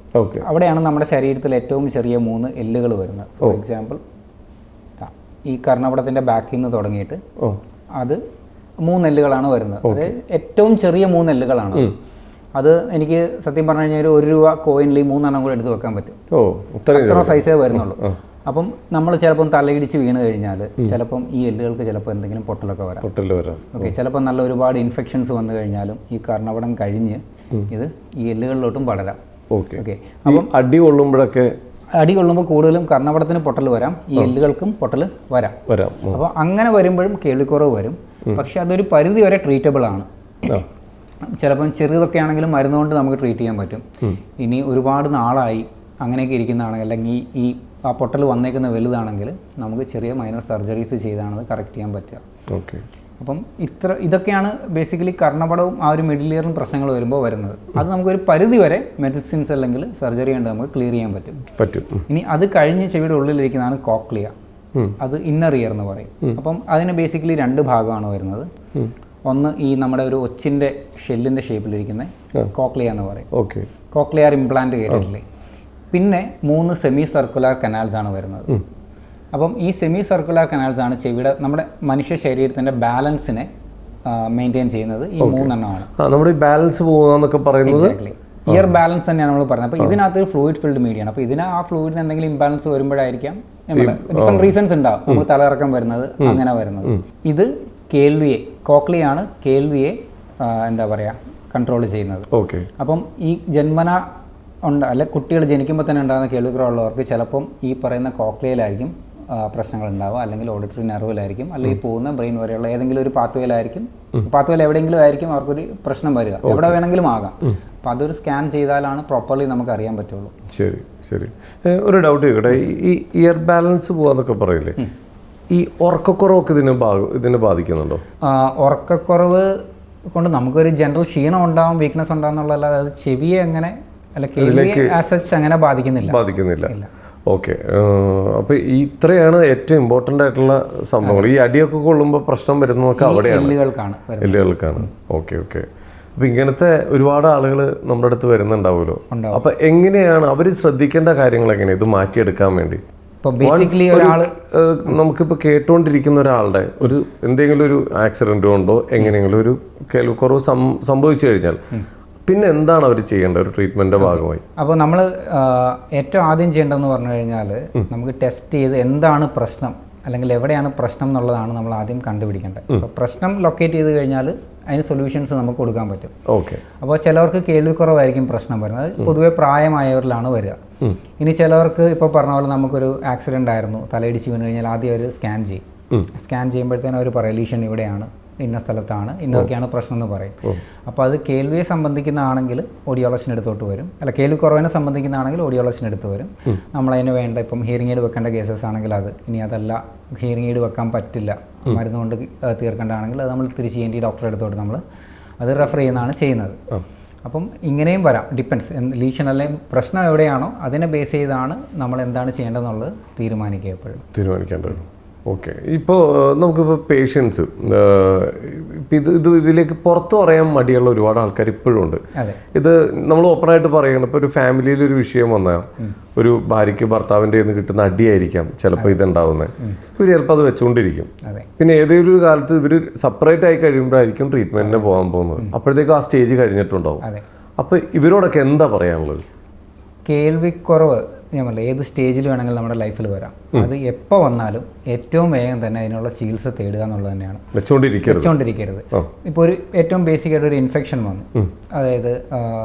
അവിടെയാണ് നമ്മുടെ ശരീരത്തിൽ ഏറ്റവും ചെറിയ 3 എല്ലുകൾ വരുന്നത്. ഫോർ എക്സാമ്പിൾ ഈ കർണപടത്തിൻ്റെ ബാക്കിൽ നിന്ന് തുടങ്ങിയിട്ട് അത് 3 എല്ലുകളാണ് വരുന്നത്. അത് ഏറ്റവും ചെറിയ 3 എല്ലുകളാണ്. അത് എനിക്ക് സത്യം പറഞ്ഞു കഴിഞ്ഞാൽ ഒരു രൂപ കോയിനിൽ 3 എണ്ണം കൂടെ എടുത്ത് വെക്കാൻ പറ്റും. അത്ര സൈസേ വരുന്നുള്ളൂ. അപ്പം നമ്മൾ ചിലപ്പം തലയിടിച്ച് വീണ് കഴിഞ്ഞാൽ ചിലപ്പം ഈ എല്ലുകൾക്ക് ചിലപ്പോൾ എന്തെങ്കിലും പൊട്ടലൊക്കെ വരാം. ഓക്കെ. ചിലപ്പോൾ നല്ല ഒരുപാട് ഇൻഫെക്ഷൻസ് വന്നു കഴിഞ്ഞാലും ഈ കർണപടം കഴിഞ്ഞ് ഇത് ഈ എല്ലുകളിലോട്ടും പടരാം. ഓക്കെ. അപ്പം അടി കൊള്ളുമ്പോൾ കൂടുതലും കർണപടത്തിന് പൊട്ടൽ വരാം, ഈ എല്ലുകൾക്കും പൊട്ടൽ വരാം. അപ്പോൾ അങ്ങനെ വരുമ്പോഴും കേൾവിക്കുറവ് വരും. പക്ഷെ അതൊരു പരിധി വരെ ട്രീറ്റബിൾ ആണ്. ചിലപ്പം ചെറുതൊക്കെ ആണെങ്കിലും മരുന്നുകൊണ്ട് നമുക്ക് ട്രീറ്റ് ചെയ്യാൻ പറ്റും. ഇനി ഒരുപാട് നാളായി അങ്ങനെയൊക്കെ ഇരിക്കുന്നതാണെങ്കിൽ, അല്ലെങ്കിൽ ഈ ആ പൊട്ടൽ വന്നേക്കുന്ന വലുതാണെങ്കിൽ നമുക്ക് ചെറിയ മൈനർ സർജറീസ് ചെയ്താണ് കറക്റ്റ് ചെയ്യാൻ പറ്റുക. അപ്പം ഇതൊക്കെയാണ് ബേസിക്കലി കർണപടവും ആ ഒരു മിഡിൽ ഇയറും പ്രശ്നങ്ങൾ വരുമ്പോൾ വരുന്നത്. അത് നമുക്കൊരു പരിധി വരെ മെഡിസിൻസ് അല്ലെങ്കിൽ സർജറി കൊണ്ട് നമുക്ക് ക്ലിയർ ചെയ്യാൻ പറ്റും. ഇനി അത് കഴിഞ്ഞ് ചെവിയുടെ ഉള്ളിലിരിക്കുന്നതാണ് കോക്ലിയ. അത് ഇന്നർ ഇയർ എന്ന് പറയും. അപ്പം അതിന് ബേസിക്കലി 2 ഭാഗമാണ് വരുന്നത്. ഒന്ന് ഈ നമ്മുടെ ഒരു ഒച്ചിൻ്റെ ഷെല്ലിൻ്റെ ഷേപ്പിലിരിക്കുന്ന കോക്ലിയ എന്ന് പറയും, കോക്ലിയർ ഇംപ്ലാന്റ് കേട്ടിട്ടില്ലേ. പിന്നെ 3 സെമി സർക്കുലർ കനാൽസ് ആണ് വരുന്നത്. അപ്പം ഈ സെമി സർക്കുലർ കനാൽസ് ആണ് ചെവിയുടെ നമ്മുടെ മനുഷ്യ ശരീരത്തിൻ്റെ ബാലൻസിനെ മെയിൻറ്റെയിൻ ചെയ്യുന്നത്. ഈ 3 എണ്ണമാണ് നമ്മുടെ ബാലൻസ് പോകുന്നതൊക്കെ പറയുന്നത്. ഇയർ ബാലൻസ് തന്നെയാണ് നമ്മൾ പറയുന്നത്. അപ്പോൾ ഇതിനകത്തൊരു ഫ്ലൂയിഡ് ഫിൽഡ് മീഡിയാണ്. അപ്പോൾ ആ ഫ്ലൂയിഡിന് എന്തെങ്കിലും ഇംബാലൻസ് വരുമ്പോഴായിരിക്കാം ഡിഫറെൻറ്റ് റീസൺസ് ഉണ്ടാവും നമുക്ക് തലയിറക്കം വരുന്നത്, അങ്ങനെ വരുന്നത്. ഇത് കേൾവിയെ, കോക്ലിയാണ് കേൾവിയെ എന്താ പറയുക കൺട്രോൾ ചെയ്യുന്നത്. അപ്പം ഈ ജന്മന അല്ലെ കുട്ടികൾ ജനിക്കുമ്പോൾ തന്നെ ഉണ്ടാകുന്ന കേൾവിക്കുറവുള്ളവർക്ക് ചിലപ്പം ഈ പറയുന്ന കോക്ലിയയിലായിരിക്കും പ്രശ്നങ്ങൾ ഉണ്ടാവുക, അല്ലെങ്കിൽ ഓഡിറ്ററി നെർവിലായിരിക്കും, അല്ലെങ്കിൽ പോകുന്ന ബ്രെയിൻ വരെയുള്ള ഏതെങ്കിലും ഒരു പാത്വേയിൽ എവിടെയെങ്കിലും ആയിരിക്കും അവർക്കൊരു പ്രശ്നം വരിക. എവിടെ വേണമെങ്കിലും ആകാം. അപ്പം അതൊരു സ്കാൻ ചെയ്താലാണ് പ്രോപ്പർലി നമുക്ക് അറിയാൻ പറ്റുള്ളൂ. ശരി. ഒരു ഡൗട്ട് ചോദിക്കട്ടെ, ഈ ഇയർ ബാലൻസ് പോകാന്നൊക്കെ പറയില്ലേ, ഈ ഉറക്കക്കുറവൊക്കെ ഇതിനെ ബാധിക്കുന്നുണ്ടോ? ഉറക്കക്കുറവ് കൊണ്ട് നമുക്കൊരു ജനറൽ ക്ഷീണം ഉണ്ടാവും, വീക്ക്നെസ് ഉണ്ടാവും എന്നുള്ളതല്ലാതെ അത് ചെവിയെ അങ്ങനെ അല്ല കേൾവിയെ ആസ് സച്ച് അങ്ങനെ ബാധിക്കുന്നില്ല. ഓക്കെ. അപ്പോൾ ഇത്രയാണ് ഏറ്റവും ഇമ്പോർട്ടൻ്റ് ആയിട്ടുള്ള സംഭവങ്ങൾ. ഈ അടിയൊക്കെ കൊള്ളുമ്പോൾ പ്രശ്നം വരുന്നതൊക്കെ അവിടെയാണ്, എല്ലുകൾക്കാണ്. ഓക്കെ. അപ്പോൾ ഇങ്ങനത്തെ ഒരുപാട് ആളുകൾ നമ്മുടെ അടുത്ത് വരുന്നുണ്ടാവുമല്ലോ. അപ്പോൾ എങ്ങനെയാണ് അവർ ശ്രദ്ധിക്കേണ്ട കാര്യങ്ങൾ, എങ്ങനെയാണ് ഇത് മാറ്റിയെടുക്കാൻ വേണ്ടി? ഇപ്പോൾ ബേസിക്കലി ഒരാൾ നമുക്കിപ്പോൾ കേട്ടുകൊണ്ടിരിക്കുന്ന ഒരാളുടെ ഒരു എന്തെങ്കിലും ഒരു ആക്സിഡന്റ് കൊണ്ടോ എങ്ങനെയെങ്കിലും ഒരു കേൾവിക്കുറവ് സംഭവിച്ചു കഴിഞ്ഞാൽ പിന്നെ എന്താണ് അവർ ചെയ്യേണ്ടത് ഒരു ട്രീറ്റ്മെന്റിന്റെ ഭാഗമായി? അപ്പോൾ നമ്മൾ ഏറ്റവും ആദ്യം ചെയ്യേണ്ടതെന്ന് പറഞ്ഞു കഴിഞ്ഞാൽ നമുക്ക് ടെസ്റ്റ് ചെയ്ത് എന്താണ് പ്രശ്നം അല്ലെങ്കിൽ എവിടെയാണ് പ്രശ്നം എന്നുള്ളതാണ് നമ്മൾ ആദ്യം കണ്ടുപിടിക്കേണ്ടത്. അപ്പോൾ പ്രശ്നം ലൊക്കേറ്റ് ചെയ്ത് കഴിഞ്ഞാൽ അതിന് സൊല്യൂഷൻസ് നമുക്ക് കൊടുക്കാൻ പറ്റും. ഓക്കെ. അപ്പോൾ ചിലവർക്ക് കേൾവിക്കുറവായിരിക്കും പ്രശ്നം വരുന്നത്, പൊതുവെ പ്രായമായവരിലാണ് വരിക. ഇനി ചിലവർക്ക് ഇപ്പോൾ പറഞ്ഞ പോലെ നമുക്കൊരു ആക്സിഡൻ്റ് ആയിരുന്നു, തലയിടിച്ച് വീണ് കഴിഞ്ഞാൽ ആദ്യം അവർ സ്കാൻ ചെയ്യും. സ്കാൻ ചെയ്യുമ്പോഴത്തേനും അവർ പറയും ലീഷൻ ഇവിടെയാണ്, ഇന്ന സ്ഥലത്താണ്, ഇന്നതൊക്കെയാണ് പ്രശ്നം എന്ന് പറയും. അപ്പോൾ അത് കേൾവിയെ സംബന്ധിക്കുന്നതാണെങ്കിൽ ഓഡിയോളജിന് എടുത്തോട്ട് വരും, അല്ല കേൾവിക്കുറവിനെ സംബന്ധിക്കുന്നതാണെങ്കിൽ ഓഡിയോളജിന് എടുത്ത് വരും. നമ്മളതിന് വേണ്ട ഇപ്പം ഹിയറിംഗ് എയ്ഡ് വെക്കേണ്ട കേസസ് ആണെങ്കിൽ അത്, ഇനി അതല്ല ഹിയറിംഗ് എയ്ഡ് വെക്കാൻ പറ്റില്ല, മരുന്ന് കൊണ്ട് തീർക്കേണ്ടതാണെങ്കിൽ അത് നമ്മൾ തിരിച്ച് ENT ഡോക്ടറെ എടുത്തോട്ട് നമ്മൾ അത് റെഫർ ചെയ്യുന്നതാണ് ചെയ്യുന്നത്. അപ്പം ഇങ്ങനെയും വരാം, ഡിപ്പെൻസ് ലീഷൻ അല്ലെങ്കിൽ പ്രശ്നം എവിടെയാണോ അതിനെ ബേസ് ചെയ്താണ് നമ്മൾ എന്താണ് ചെയ്യേണ്ടതെന്നുള്ളത് തീരുമാനിക്കേണ്ടത്. ഓക്കെ. ഇപ്പോൾ നമുക്കിപ്പോൾ പേഷ്യൻസ് ഇതിലേക്ക് പുറത്ത് പറയാൻ മടിയുള്ള ഒരുപാട് ആൾക്കാർ ഇപ്പോഴും ഉണ്ട്. ഇത് നമ്മൾ ഓപ്പണായിട്ട് പറയണം. ഇപ്പോൾ ഒരു ഫാമിലിയിൽ ഒരു വിഷയം വന്നാൽ ഒരു ഭാര്യയ്ക്ക് ഭർത്താവിൻ്റെ നിന്ന് കിട്ടുന്ന അടിയായിരിക്കാം ചിലപ്പോൾ ഇതുണ്ടാവുന്നത്. ഇവർ ചിലപ്പോൾ അത് വെച്ചുകൊണ്ടിരിക്കും. പിന്നെ ഏതെങ്കിലും ഒരു കാലത്ത് ഇവർ സെപ്പറേറ്റ് ആയി കഴിയുമ്പോഴായിരിക്കും ട്രീറ്റ്മെന്റിന് പോകാൻ പോകുന്നത്. അപ്പോഴത്തേക്കും ആ സ്റ്റേജ് കഴിഞ്ഞിട്ടുണ്ടാവും. അപ്പോൾ ഇവരോടൊക്കെ എന്താ പറയാനുള്ളത്? കേൾവിക്കുറവ് ഞാൻ പറഞ്ഞില്ല, ഏത് സ്റ്റേജിൽ വേണമെങ്കിലും നമ്മുടെ ലൈഫിൽ വരാം. അത് എപ്പോൾ വന്നാലും ഏറ്റവും വേഗം തന്നെ അതിനുള്ള ചികിത്സ തേടുക എന്നുള്ളത് തന്നെയാണ്. വെച്ചുകൊണ്ടിരിക്കരുത്. ഇപ്പോൾ ഒരു ഏറ്റവും ബേസിക് ആയിട്ട് ഒരു ഇൻഫെക്ഷൻ വന്നു, അതായത്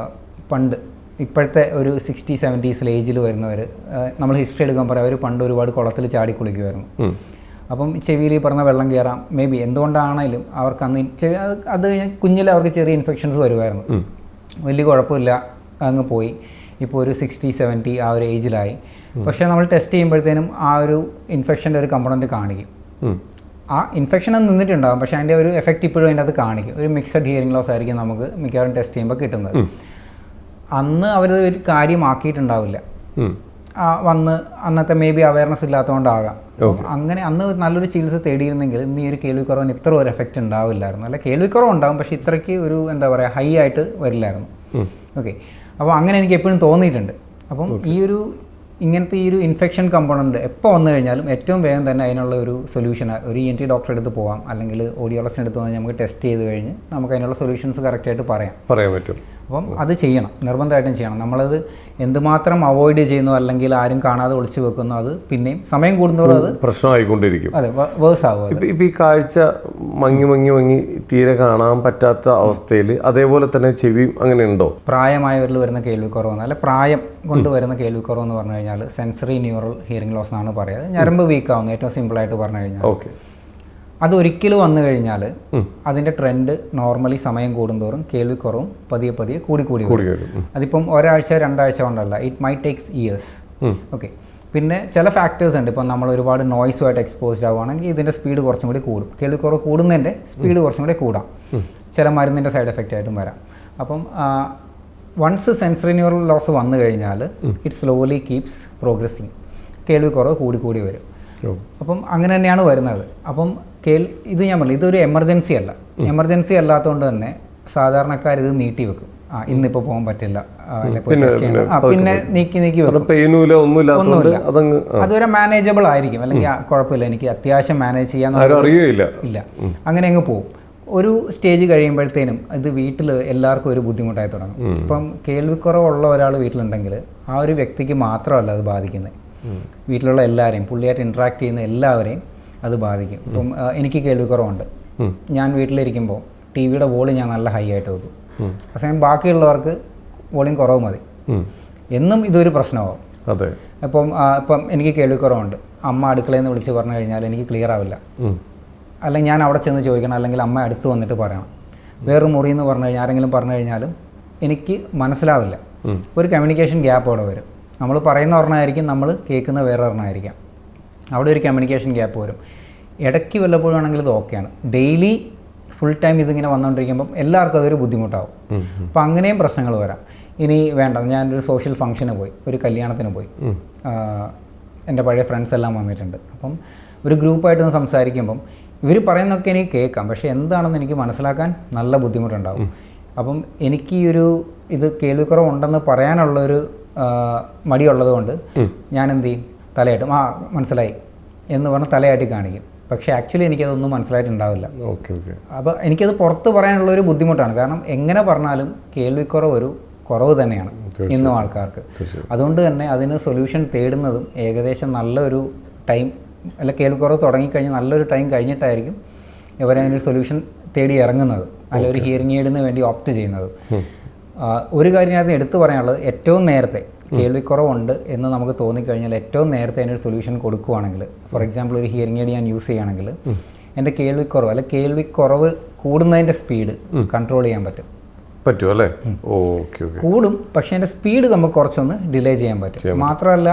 പണ്ട് ഇപ്പോഴത്തെ ഒരു 60-70s ഏജിൽ വരുന്നവർ നമ്മൾ ഹിസ്റ്ററി എടുക്കാൻ പറയാം, അവർ പണ്ട് ഒരുപാട് കുളത്തിൽ ചാടി കുളിക്കുമായിരുന്നു. അപ്പം ചെവിയിൽ പറഞ്ഞ വെള്ളം കയറാം, മേ ബി എന്തുകൊണ്ടാണെങ്കിലും അവർക്ക് അന്ന് അത് കുഞ്ഞിൽ അവർക്ക് ചെറിയ ഇൻഫെക്ഷൻസ് വരുമായിരുന്നു, വലിയ കുഴപ്പമില്ല, അങ്ങ് പോയി. ഇപ്പോൾ ഒരു 60-70 ആ ഒരു ഏജിലായി. പക്ഷേ നമ്മൾ ടെസ്റ്റ് ചെയ്യുമ്പോഴത്തേനും ആ ഒരു ഇൻഫെക്ഷൻ്റെ ഒരു കമ്പോണൻറ്റ് കാണിക്കും. ആ ഇൻഫെക്ഷൻ നിന്നിട്ടുണ്ടാകും, പക്ഷേ അതിൻ്റെ ഒരു എഫക്റ്റ് ഇപ്പോഴും അതിൻ്റെ അത് കാണിക്കും. ഒരു മിക്സഡ് ഹിയറിംഗ് ലോസ് ആയിരിക്കും നമുക്ക് മിക്കവാറും ടെസ്റ്റ് ചെയ്യുമ്പോൾ കിട്ടുന്നത്. അന്ന് അവർ ഒരു കാര്യമാക്കിയിട്ടുണ്ടാവില്ല, വന്ന് അന്നത്തെ മേ ബി അവയർനെസ് ഇല്ലാത്തതുകൊണ്ടാകാം. അങ്ങനെ അന്ന് നല്ലൊരു ചികിത്സ തേടിയിരുന്നെങ്കിൽ ഇന്ന് ഈ ഒരു കേൾവിക്കുറവിന് ഇത്ര ഒരു എഫക്റ്റ് ഉണ്ടാവില്ലായിരുന്നു. അല്ല, കേൾവിക്കുറവ് ഉണ്ടാകും, പക്ഷേ ഇത്രയ്ക്ക് ഒരു എന്താ പറയുക ഹൈ ആയിട്ട് വരില്ലായിരുന്നു. ഓക്കെ. അപ്പോൾ അങ്ങനെ എനിക്ക് എപ്പോഴും തോന്നിയിട്ടുണ്ട്. അപ്പം ഇങ്ങനത്തെ ഈ ഒരു ഇൻഫെക്ഷൻ കമ്പോണൻറ്റ് എപ്പോൾ വന്നു കഴിഞ്ഞാലും ഏറ്റവും വേഗം തന്നെ അതിനുള്ള ഒരു സൊല്യൂഷൻ ഒരു ENT ഡോക്ടറെ അടുത്ത് പോകാം, അല്ലെങ്കിൽ ഓഡിയോളജിൻ്റെ അടുത്ത് വന്നാൽ നമുക്ക് ടെസ്റ്റ് ചെയ്ത് കഴിഞ്ഞ് നമുക്ക് അതിനുള്ള സൊല്യൂഷൻസ് കറക്റ്റായിട്ട് പറയാൻ പറ്റും. അപ്പം അത് ചെയ്യണം, നിർബന്ധമായിട്ടും ചെയ്യണം. നമ്മളത് എന്തുമാത്രം അവോയ്ഡ് ചെയ്യുന്നു അല്ലെങ്കിൽ ആരും കാണാതെ ഒളിച്ചു വെക്കുന്നു, അത് പിന്നെയും സമയം കൂടുന്നതോടെ അത് പ്രശ്നമായിക്കൊണ്ടിരിക്കും. അതെ, വേഴ്സ് ആവും. ഇപ്പം ഈ കാഴ്ച മങ്ങി തീരെ കാണാൻ പറ്റാത്ത അവസ്ഥയിൽ അതേപോലെ തന്നെ ചെവി അങ്ങനെ ഉണ്ടോ? പ്രായമായവരിൽ വരുന്ന കേൾവിക്കുറവെന്ന്, അല്ല പ്രായം കൊണ്ടുവരുന്ന കേൾവിക്കുറവെന്ന് പറഞ്ഞു കഴിഞ്ഞാൽ സെൻസറി ന്യൂറൽ ഹിയറിംഗ് ലോസ് എന്നാണ് പറയുന്നത്. ഞരമ്പ് വീക്കാവുന്നു, ഏറ്റവും സിമ്പിളായിട്ട് പറഞ്ഞു കഴിഞ്ഞാൽ. ഓക്കെ. അതൊരിക്കലും വന്നു കഴിഞ്ഞാൽ അതിൻ്റെ ട്രെൻഡ് നോർമലി സമയം കൂടുന്തോറും കേൾവിക്കുറവും പതിയെ കൂടി വരും. അതിപ്പം ഒരാഴ്ച 2 ആഴ്ച കൊണ്ടല്ല, it my takes years. Okay. പിന്നെ ചില ഫാക്ടേഴ്സ് ഉണ്ട്. ഇപ്പം നമ്മൾ ഒരുപാട് നോയ്സുമായിട്ട് എക്സ്പോസ്ഡ് ആവുകയാണെങ്കിൽ ഇതിൻ്റെ സ്പീഡ് കുറച്ചും കൂടി കൂടും. കേൾവിക്കുറവ് കൂടുന്നതിൻ്റെ സ്പീഡ് കുറച്ചും കൂടി കൂടാം. ചില മരുന്നിൻ്റെ സൈഡ് എഫക്റ്റ് ആയിട്ടും വരാം. അപ്പം വൺസ് സെൻസറി ന്യൂറൽ ലോസ് വന്നു കഴിഞ്ഞാൽ ഇറ്റ് സ്ലോലി കീപ്സ് പ്രോഗ്രസിങ്. കേൾവിക്കുറവ് കൂടി വരും. അപ്പം അങ്ങനെ തന്നെയാണ് വരുന്നത്. അപ്പം ഇത് ഞാൻ പറഞ്ഞു, ഇതൊരു എമർജൻസി അല്ല. എമർജൻസി അല്ലാത്തതുകൊണ്ട് തന്നെ സാധാരണക്കാർ ഇത് നീട്ടി വെക്കും. ഇന്നിപ്പോൾ പോകാൻ പറ്റില്ല, പിന്നെ നീക്കി വെക്കും, ഒന്നുമില്ല. അതൊരു മാനേജബിൾ ആയിരിക്കും, അല്ലെങ്കിൽ കുഴപ്പമില്ല, എനിക്ക് അത്യാവശ്യം മാനേജ് ചെയ്യാൻ ഇല്ല, അങ്ങനെ അങ്ങ് പോകും. ഒരു സ്റ്റേജ് കഴിയുമ്പോഴത്തേനും ഇത് വീട്ടിൽ എല്ലാവർക്കും ഒരു ബുദ്ധിമുട്ടായി തുടങ്ങും. ഇപ്പം കേൾവിക്കുറവുള്ള ഒരാൾ വീട്ടിലുണ്ടെങ്കിൽ ആ ഒരു വ്യക്തിക്ക് മാത്രമല്ല അത് ബാധിക്കുന്നത്, വീട്ടിലുള്ള എല്ലാവരെയും, പുള്ളിയായിട്ട് ഇൻട്രാക്ട് ചെയ്യുന്ന എല്ലാവരെയും അത് ബാധിക്കും. ഇപ്പം എനിക്ക് കേൾവിക്കുറവുണ്ട്, ഞാൻ വീട്ടിലിരിക്കുമ്പോൾ TV-യുടെ വോളിയം ഞാൻ നല്ല ഹൈ ആയിട്ട് വെക്കും. അതേസമയം ബാക്കിയുള്ളവർക്ക് വോളിയം കുറവ് മതി. എന്നും ഇതൊരു പ്രശ്നമാവും. ഇപ്പം എനിക്ക് കേൾവിക്കുറവുണ്ട്, അമ്മ അടുക്കളയിൽ നിന്ന് വിളിച്ച് പറഞ്ഞു കഴിഞ്ഞാൽ എനിക്ക് ക്ലിയർ ആവില്ല, അല്ലെങ്കിൽ ഞാൻ അവിടെ ചെന്ന് ചോദിക്കണം, അല്ലെങ്കിൽ അമ്മ അടുത്ത് വന്നിട്ട് പറയണം. വേറൊരു മുറി എന്ന് പറഞ്ഞു കഴിഞ്ഞാൽ ആരെങ്കിലും പറഞ്ഞു കഴിഞ്ഞാലും എനിക്ക് മനസ്സിലാവില്ല. ഒരു കമ്മ്യൂണിക്കേഷൻ ഗ്യാപ്പ് അവിടെ വരും. നമ്മൾ പറയുന്ന ഒരെണ്ണമായിരിക്കും, നമ്മൾ കേൾക്കുന്ന വേറെ ഒരെണ്ണമായിരിക്കാം. അവിടെ ഒരു കമ്മ്യൂണിക്കേഷൻ ഗ്യാപ്പ് വരും. ഇടയ്ക്ക് വല്ലപ്പോഴും ആണെങ്കിൽ ഇത് ഓക്കെയാണ്. ഡെയിലി ഫുൾ ടൈം ഇതിങ്ങനെ വന്നുകൊണ്ടിരിക്കുമ്പം എല്ലാവർക്കും അതൊരു ബുദ്ധിമുട്ടാവും. അപ്പം അങ്ങനെയും പ്രശ്നങ്ങൾ വരാം. ഇനി വേണ്ട, ഞാനൊരു സോഷ്യൽ ഫംഗ്ഷന് പോയി, ഒരു കല്യാണത്തിന് പോയി, എൻ്റെ പഴയ ഫ്രണ്ട്സ് എല്ലാം വന്നിട്ടുണ്ട്. അപ്പം ഒരു ഗ്രൂപ്പായിട്ടൊന്ന് സംസാരിക്കുമ്പം ഇവർ പറയുന്നതൊക്കെ എനിക്ക് കേൾക്കാം, പക്ഷേ എന്താണെന്ന് എനിക്ക് മനസ്സിലാക്കാൻ നല്ല ബുദ്ധിമുട്ടുണ്ടാവും. അപ്പം എനിക്ക് ഇത് കേൾവിക്കുറവുണ്ടെന്ന് പറയാനുള്ളൊരു മടിയുള്ളത് കൊണ്ട് ഞാൻ എന്ത് ചെയ്യും, തലയാട്ടും മനസ്സിലായി എന്ന് പറഞ്ഞ് തലയാട്ടി കാണിക്കും. പക്ഷേ ആക്ച്വലി എനിക്കതൊന്നും മനസ്സിലായിട്ടുണ്ടാവില്ല. Okay okay. അപ്പോൾ എനിക്കത് പുറത്ത് പറയാനുള്ളൊരു ബുദ്ധിമുട്ടാണ്. കാരണം എങ്ങനെ പറഞ്ഞാലും കേൾവിക്കുറവ് ഒരു കുറവ് തന്നെയാണ് ഇന്നും ആൾക്കാർക്ക്. അതുകൊണ്ട് തന്നെ അതിന് സൊല്യൂഷൻ തേടുന്നതും ഏകദേശം നല്ലൊരു ടൈം, അല്ല കേൾവിക്കുറവ് തുടങ്ങിക്കഴിഞ്ഞാൽ നല്ലൊരു ടൈം കഴിഞ്ഞിട്ടായിരിക്കും ഇവരതിനൊരു സൊല്യൂഷൻ തേടി ഇറങ്ങുന്നത്, അല്ല ഒരു ഹിയറിംഗ് എയ്ഡിന് വേണ്ടി ഓപ്റ്റ് ചെയ്യുന്നത്. ഒരു കാര്യം അതിന് എടുത്തു പറയാനുള്ളത്, ഏറ്റവും നേരത്തെ കേൾവിക്കുറവുണ്ട് എന്ന് നമുക്ക് തോന്നിക്കഴിഞ്ഞാൽ ഏറ്റവും നേരത്തെ അതിനൊരു സൊല്യൂഷൻ കൊടുക്കുകയാണെങ്കിൽ, ഫോർ എക്സാമ്പിൾ ഒരു ഹിയറിംഗ് എയ്ഡ് ഞാൻ യൂസ് ചെയ്യുകയാണെങ്കിൽ എൻ്റെ കേൾവിക്കുറവ് അല്ല കേൾവിക്കുറവ് കൂടുന്നതിൻ്റെ സ്പീഡ് കൺട്രോൾ ചെയ്യാൻ പറ്റും അല്ലേ? Okay okay. കൂടും, പക്ഷേ എൻ്റെ സ്പീഡ് നമുക്ക് കുറച്ചൊന്ന് ഡിലേ ചെയ്യാൻ പറ്റും. മാത്രമല്ല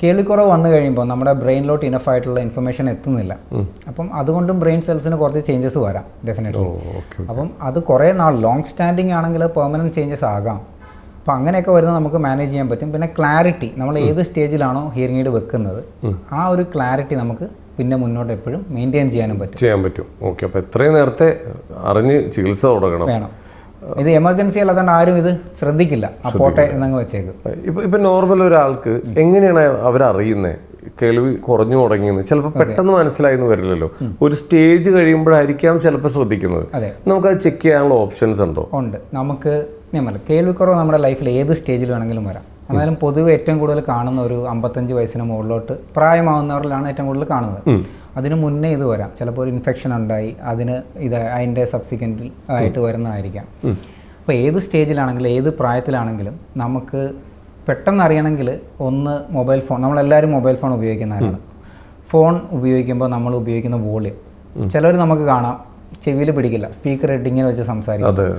കേൾവിക്കുറവ് വന്നു കഴിയുമ്പോൾ നമ്മുടെ ബ്രെയിനിലോട്ട് ഇനഫ് ആയിട്ടുള്ള ഇൻഫർമേഷൻ എത്തുന്നില്ല. അപ്പം അതുകൊണ്ടും ബ്രെയിൻ സെൽസിന് കുറച്ച് ചേഞ്ചസ് വരാം ഡെഫിനറ്റ്ലി. അപ്പം അത് കുറേ നാൾ ലോങ് സ്റ്റാൻഡിങ് ആണെങ്കിൽ പെർമനൻറ്റ് ചേഞ്ചസ് ആകാം. അപ്പം അങ്ങനെയൊക്കെ വരുന്നത് നമുക്ക് മാനേജ് ചെയ്യാൻ പറ്റും. പിന്നെ ക്ലാരിറ്റി, നമ്മൾ ഏത് സ്റ്റേജിലാണോ ഹിയറിംഗ് എയ്ഡ് വെക്കുന്നത് ആ ഒരു ക്ലാരിറ്റി നമുക്ക് പിന്നെ മുന്നോട്ട് എപ്പോഴും മെയിൻറ്റെയിൻ ചെയ്യാൻ പറ്റും. ഓക്കെ. അപ്പോൾ എത്രയും നേരത്തെ അറിഞ്ഞ് ചികിത്സ തുടങ്ങണം. വേണം. ഇത് എമർജൻസി അല്ലാതെ ആരും ഇത് ശ്രദ്ധിക്കില്ല, അപ്പോട്ടെ എന്നങ്ങ് വെച്ചേക്കും. ഇപ്പം നോർമൽ ഒരാൾക്ക് എങ്ങനെയാണ് അവരറിയുന്നത് കേൾവി കുറഞ്ഞു തുടങ്ങിയെന്ന്? ചിലപ്പോൾ പെട്ടെന്ന് മനസ്സിലായെന്ന് വരില്ലല്ലോ, ഒരു സ്റ്റേജ് കഴിയുമ്പോഴായിരിക്കാം ചിലപ്പോൾ ശ്രദ്ധിക്കുന്നത്. നമുക്കത് ചെക്ക് ചെയ്യാനുള്ള ഓപ്ഷൻസ് ഉണ്ടോ? ഉണ്ട്. നമുക്ക് കേൾവിക്കുറവ് നമ്മുടെ ലൈഫിൽ ഏത് സ്റ്റേജിൽ വേണമെങ്കിലും വരാം. എന്നാലും പൊതുവെ ഏറ്റവും കൂടുതൽ കാണുന്ന ഒരു 55 വയസ്സിന് മുകളിലോട്ട് പ്രായമാവുന്നവരിലാണ് ഏറ്റവും കൂടുതൽ കാണുന്നത്. അതിന് മുന്നേ ഇത് വരാം. ചിലപ്പോൾ ഒരു ഇൻഫെക്ഷൻ ഉണ്ടായി അതിൻ്റെ സബ്സിക്വൻ്റ് ആയിട്ട് വരുന്നതായിരിക്കാം. അപ്പോൾ ഏത് സ്റ്റേജിലാണെങ്കിലും ഏത് പ്രായത്തിലാണെങ്കിലും നമുക്ക് പെട്ടെന്ന് അറിയണമെങ്കിൽ ഒന്ന് മൊബൈൽ ഫോൺ, നമ്മളെല്ലാവരും മൊബൈൽ ഫോൺ ഉപയോഗിക്കുന്നവരാണ്. ഫോൺ ഉപയോഗിക്കുമ്പോൾ നമ്മൾ ഉപയോഗിക്കുന്ന വോളിയം, ചിലർ നമുക്ക് കാണാം ചെവിയിൽ പിടിക്കില്ല, സ്പീക്കർ ഇട്ട് ഇങ്ങനെ വെച്ച് സംസാരിക്കും.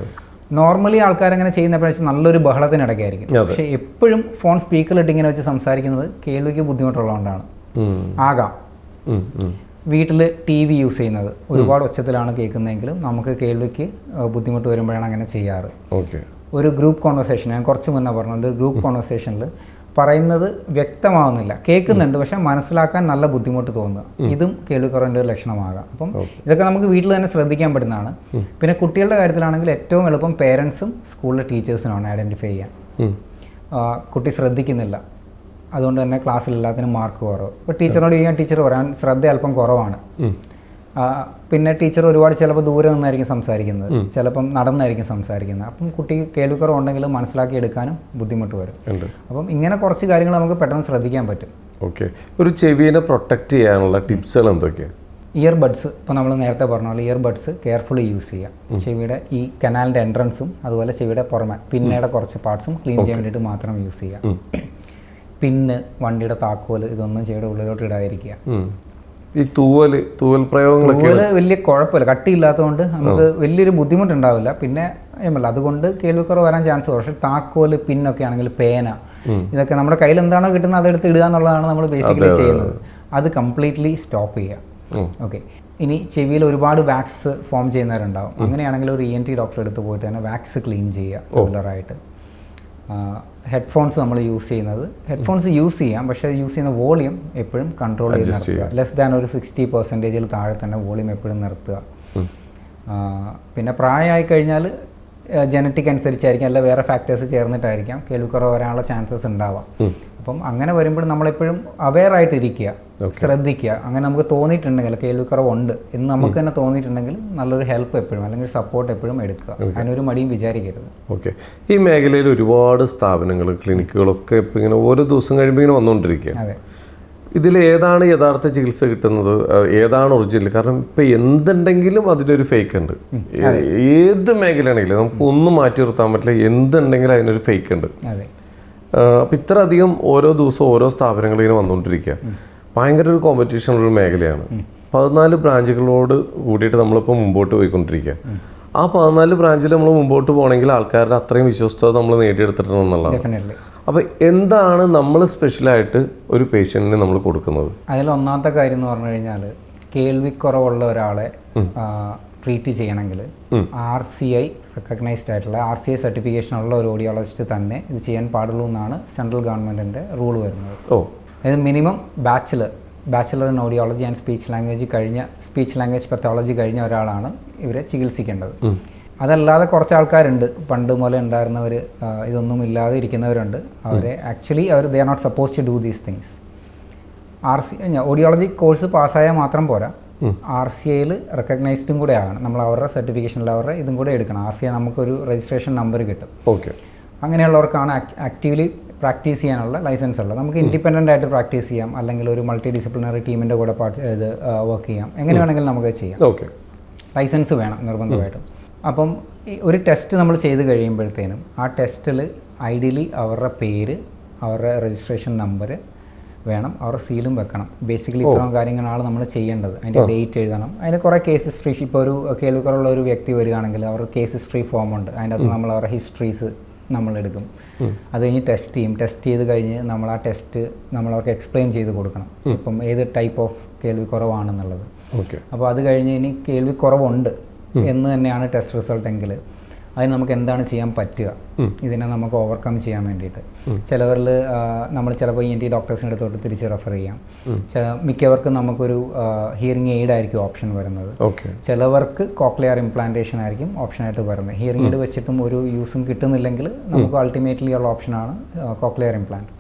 നോർമലി ആൾക്കാരങ്ങനെ ചെയ്യുന്നപ്പോഴേക്കും നല്ലൊരു ബഹളത്തിനിടയ്ക്കായിരിക്കും. പക്ഷേ എപ്പോഴും ഫോൺ സ്പീക്കറിലിട്ട് ഇങ്ങനെ വെച്ച് സംസാരിക്കുന്നത് കേൾവിക്ക് ബുദ്ധിമുട്ടുള്ളതുകൊണ്ടാണ് ആകാം. വീട്ടിൽ TV യൂസ് ചെയ്യുന്നത് ഒരുപാട് ഒച്ചത്തിലാണ് കേൾക്കുന്നതെങ്കിലും നമുക്ക് കേൾവിക്ക് ബുദ്ധിമുട്ട് വരുമ്പോഴാണ് അങ്ങനെ ചെയ്യാറ്. ഒരു ഗ്രൂപ്പ് കോൺവെർസേഷൻ, ഞാൻ കുറച്ച് മുന്നേ പറഞ്ഞു, ഒരു ഗ്രൂപ്പ് കോൺവെർസേഷനിൽ പറയുന്നത് വ്യക്തമാവുന്നില്ല, കേൾക്കുന്നുണ്ട് പക്ഷെ മനസ്സിലാക്കാൻ നല്ല ബുദ്ധിമുട്ട് തോന്നുക, ഇതും കേൾവിക്കുറവിൻ്റെ ഒരു ലക്ഷണമാകാം. അപ്പം ഇതൊക്കെ നമുക്ക് വീട്ടിൽ തന്നെ ശ്രദ്ധിക്കാൻ പറ്റുന്നതാണ്. പിന്നെ കുട്ടികളുടെ കാര്യത്തിലാണെങ്കിൽ ഏറ്റവും എളുപ്പം പേരൻസും സ്കൂളിലെ ടീച്ചേഴ്സിനാണ് ഐഡൻറ്റിഫൈ ചെയ്യാൻ. കുട്ടി ശ്രദ്ധിക്കുന്നില്ല, അതുകൊണ്ട് തന്നെ ക്ലാസ്സിൽ എല്ലാത്തിനും മാർക്ക് കുറവ്. ഇപ്പോൾ ടീച്ചറിനോട് ചെയ്യാൻ ടീച്ചർ പറയാൻ ശ്രദ്ധ അല്പം കുറവാണ്. പിന്നെ ടീച്ചർ ഒരുപാട് ചിലപ്പോൾ ദൂരെ നിന്നായിരിക്കും സംസാരിക്കുന്നത്, ചിലപ്പം നടന്നായിരിക്കും സംസാരിക്കുന്നത്. അപ്പം കുട്ടി കേൾവിക്കുറവുണ്ടെങ്കിലും മനസ്സിലാക്കി എടുക്കാനും ബുദ്ധിമുട്ട് വരും. അപ്പം ഇങ്ങനെ കുറച്ച് കാര്യങ്ങൾ നമുക്ക് പെട്ടെന്ന് ശ്രദ്ധിക്കാൻ പറ്റും. ഓക്കെ. ഒരു ചെവിയെ പ്രൊട്ടക്റ്റ് ചെയ്യാനുള്ള ടിപ്സുകൾ എന്തൊക്കെയാണ്? ഇയർബഡ്സ്, ഇപ്പോൾ നമ്മൾ നേരത്തെ പറഞ്ഞ പോലെ ഇയർബഡ്സ് കെയർഫുള്ളി യൂസ് ചെയ്യുക. ചെവിയുടെ ഈ കനാലിൻ്റെ എൻട്രൻസും അതുപോലെ ചെവിയുടെ പുറമെ പിന്നയുടെ കുറച്ച് പാർട്സും ക്ലീൻ ചെയ്യാൻ വേണ്ടിയിട്ട് മാത്രം യൂസ് ചെയ്യുക. പിന്നെ വണ്ടിയുടെ താക്കോൽ ഇതൊന്നും ചെവിയുടെ ഉള്ളിലോട്ട് ഇടാതിരിക്കുക. ഈ തൂവൽ പ്രയോഗങ്ങളൊക്കെ വലിയ കുഴപ്പമില്ല, കട്ടിയില്ലാത്തതുകൊണ്ട് നമുക്ക് വലിയൊരു ബുദ്ധിമുട്ടുണ്ടാവില്ല. പിന്നെ അതുകൊണ്ട് കേൾവിക്കുറവ് വരാൻ ചാൻസ്. പക്ഷേ താക്കോൽ പിന്നൊക്കെ ആണെങ്കിൽ പേന ഇതൊക്കെ നമ്മുടെ കയ്യിൽ എന്താണോ കിട്ടുന്നത് അതെടുത്ത് ഇടുക എന്നുള്ളതാണ് നമ്മൾ ബേസിക്കലി ചെയ്യുന്നത്. അത് കംപ്ലീറ്റ്ലി സ്റ്റോപ്പ് ചെയ്യുക. ഓക്കെ. ഇനി ചെവിയിൽ ഒരുപാട് വാക്സ് ഫോം ചെയ്യുന്നവരുണ്ടാവും. അങ്ങനെയാണെങ്കിൽ ഒരു ENT ഡോക്ടറെ അടുത്ത് പോയിട്ട് തന്നെ വാക്സ് ക്ലീൻ ചെയ്യുക റെഗുലറായിട്ട്. ഹെഡ്ഫോൺസ് നമ്മൾ യൂസ് ചെയ്യുന്നത്, ഹെഡ്ഫോൺസ് യൂസ് ചെയ്യാം, പക്ഷേ യൂസ് ചെയ്യുന്ന വോളിയം എപ്പോഴും കൺട്രോൾ ചെയ്ത് നിർത്തുക. ലെസ് ദാൻ ഒരു 60% താഴെ തന്നെ വോളിയം എപ്പോഴും നിർത്തുക. പിന്നെ പ്രായമായി കഴിഞ്ഞാൽ ജനറ്റിക് അനുസരിച്ചായിരിക്കും, അല്ല വേറെ ഫാക്ടേഴ്സ് ചേർന്നിട്ടായിരിക്കാം കേൾവിക്കുറവ് വരാനുള്ള ചാൻസസ് ഉണ്ടാവാം. അപ്പം അങ്ങനെ വരുമ്പോൾ നമ്മളെപ്പോഴും അവെയർ ആയിട്ടിരിക്കുക, ശ്രദ്ധിക്കുക. അങ്ങനെ നമുക്ക് തോന്നിയിട്ടുണ്ടെങ്കിൽ കേൾവിക്കുറവുണ്ട് എന്ന് നമുക്ക് തന്നെ തോന്നിയിട്ടുണ്ടെങ്കിൽ നല്ലൊരു ഹെൽപ്പ് എപ്പോഴും അല്ലെങ്കിൽ സപ്പോർട്ട് എപ്പോഴും എടുക്കുക. അതിനൊരു മടിയും വിചാരിക്കരുത്. ഓക്കെ. ഈ മേഖലയിൽ ഒരുപാട് സ്ഥാപനങ്ങൾ, ക്ലിനിക്കുകളൊക്കെ ഇപ്പം ഇങ്ങനെ ഓരോ ദിവസം കഴിയുമ്പോൾ ഇങ്ങനെ വന്നുകൊണ്ടിരിക്കുക. അതെ. ഇതിൽ ഏതാണ് യഥാർത്ഥ ചികിത്സ കിട്ടുന്നത്, ഏതാണ് ഒറിജിനൽ? കാരണം ഇപ്പം എന്തുണ്ടെങ്കിലും അതിനൊരു ഫേക്ക് ഉണ്ട്. ഏത് മേഖലയാണെങ്കിലും നമുക്ക് ഒന്നും മാറ്റി നിർത്താൻ പറ്റില്ല, എന്തുണ്ടെങ്കിലും അതിനൊരു ഫേക്ക് ഉണ്ട്. അപ്പം ഇത്ര അധികം ഓരോ ദിവസവും ഓരോ സ്ഥാപനങ്ങൾ ഇങ്ങനെ വന്നുകൊണ്ടിരിക്കുക. ഭയങ്കര ഒരു കോമ്പറ്റീഷനുള്ള മേഖലയാണ്. 14 ബ്രാഞ്ചുകളോട് കൂടിയിട്ട് നമ്മളിപ്പോൾ മുമ്പോട്ട് പോയിക്കൊണ്ടിരിക്കുക. ആ 14 ബ്രാഞ്ചിൽ നമ്മൾ മുമ്പോട്ട് പോകണമെങ്കിൽ ആൾക്കാരുടെ അത്രയും വിശ്വസ്തത നമ്മൾ നേടിയെടുത്തിട്ടുണ്ടെന്നുള്ളതാണ്. അപ്പോൾ എന്താണ് നമ്മൾ സ്പെഷ്യലായിട്ട് ഒരു പേഷ്യൻറ്റിന് നമ്മൾ കൊടുക്കുന്നത്? അതിൽ ഒന്നാമത്തെ കാര്യം എന്ന് പറഞ്ഞു കഴിഞ്ഞാൽ കേൾവിക്കുറവുള്ള ഒരാളെ ട്രീറ്റ് ചെയ്യണമെങ്കിൽ RCI റെക്കഗ്നൈസ്ഡ് ആയിട്ടുള്ള RCI സർട്ടിഫിക്കേഷനുള്ള ഒരു ഓഡിയോളജിസ്റ്റ് തന്നെ ഇത് ചെയ്യാൻ പാടുള്ളൂ എന്നാണ് സെൻട്രൽ ഗവൺമെൻറ്റിൻ്റെ റൂൾ വരുന്നത്. അതായത് minimum bachelor in audiology and speech language pathology കഴിഞ്ഞ ഒരാളാണ് ഇവരെ ചികിത്സിക്കേണ്ടത്. അതല്ലാതെ കുറച്ച് ആൾക്കാരുണ്ട്, പണ്ട് മുതലേ ഉണ്ടായിരുന്നവർ, ഇതൊന്നും ഇല്ലാതെ ഇരിക്കുന്നവരുണ്ട്. അവരെ actually they are not suppose to do these things. Audiology course പാസ്സായാൽ മാത്രം പോരാ, RCAയിൽ റെക്കഗ്നൈസ്ഡും കൂടെ ആകണം. നമ്മൾ അവരുടെ സർട്ടിഫിക്കേഷനിൽ അവരുടെ ഇതും കൂടെ എടുക്കണം. RCA നമുക്കൊരു രജിസ്ട്രേഷൻ നമ്പർ കിട്ടും. ഓക്കെ. അങ്ങനെയുള്ളവർക്കാണ് ആക്റ്റീവ്ലി പ്രാക്ടീസ് ചെയ്യാനുള്ള ലൈസൻസ് ഉള്ളത്. നമുക്ക് ഇൻഡിപെൻഡൻ്റ് ആയിട്ട് പ്രാക്ടീസ് ചെയ്യാം, അല്ലെങ്കിൽ ഒരു മൾട്ടി ഡിസിപ്ലിനറി ടീമിൻ്റെ കൂടെ വർക്ക് ചെയ്യാം, എങ്ങനെ വേണമെങ്കിലും നമുക്ക് ചെയ്യാം. ഓക്കെ. ലൈസൻസ് വേണം നിർബന്ധമായിട്ടും. അപ്പം ഒരു ടെസ്റ്റ് നമ്മൾ ചെയ്ത് കഴിയുമ്പോഴത്തേനും ആ ടെസ്റ്റിൽ ഐഡിയലി അവരുടെ പേര്, അവരുടെ രജിസ്ട്രേഷൻ നമ്പർ വേണം, അവരുടെ സീലും വെക്കണം. ബേസിക്കലി ഇത്രയും കാര്യങ്ങളാണ് നമ്മൾ ചെയ്യേണ്ടത്. അതിൻ്റെ ഡേറ്റ് എഴുതണം. അതിന് കുറേ കേസ് ഹിസ്റ്ററി, ഇപ്പോൾ ഒരു കേൾവിക്കുറവുള്ള ഒരു വ്യക്തി വരികയാണെങ്കിൽ അവരുടെ കേസ് ഹിസ്റ്ററി ഫോം ഉണ്ട്. അതിൻ്റെ അകത്ത് നമ്മൾ അവരുടെ ഹിസ്റ്ററീസ് നമ്മളെടുക്കും. അത് കഴിഞ്ഞ് ടെസ്റ്റ് ചെയ്യും. ടെസ്റ്റ് ചെയ്ത് കഴിഞ്ഞ് നമ്മൾ ആ ടെസ്റ്റ് നമ്മൾ അവർക്ക് എക്സ്പ്ലെയിൻ ചെയ്ത് കൊടുക്കണം, ഇപ്പം ഏത് ടൈപ്പ് ഓഫ് കേൾവിക്കുറവാണെന്നുള്ളത്. അപ്പോൾ അത് കഴിഞ്ഞ് ഇനി കേൾവിക്കുറവുണ്ട് എന്ന് തന്നെയാണ് ടെസ്റ്റ് റിസൾട്ട് എങ്കിൽ അതിന് നമുക്ക് എന്താണ് ചെയ്യാൻ പറ്റുക, ഇതിനെ നമുക്ക് ഓവർകം ചെയ്യാൻ വേണ്ടിയിട്ട്. ചിലവരിൽ നമ്മൾ ചിലപ്പോൾ ENT ഡോക്ടേഴ്സിൻ്റെ അടുത്തോട്ട് തിരിച്ച് റെഫർ ചെയ്യാം. മിക്കവർക്കും നമുക്കൊരു ഹിയറിംഗ് എയ്ഡ് ആയിരിക്കും ഓപ്ഷൻ വരുന്നത്. ചിലവർക്ക് കോക്ലിയർ ഇംപ്ലാന്റേഷൻ ആയിരിക്കും ഓപ്ഷനായിട്ട് വരുന്നത്. ഹിയറിംഗ് എയ്ഡ് വെച്ചിട്ടും ഒരു യൂസും കിട്ടുന്നില്ലെങ്കിൽ നമുക്ക് അൾട്ടിമേറ്റ്ലി ഉള്ള ഓപ്ഷനാണ് കോക്ലിയർ ഇംപ്ലാന്റ്.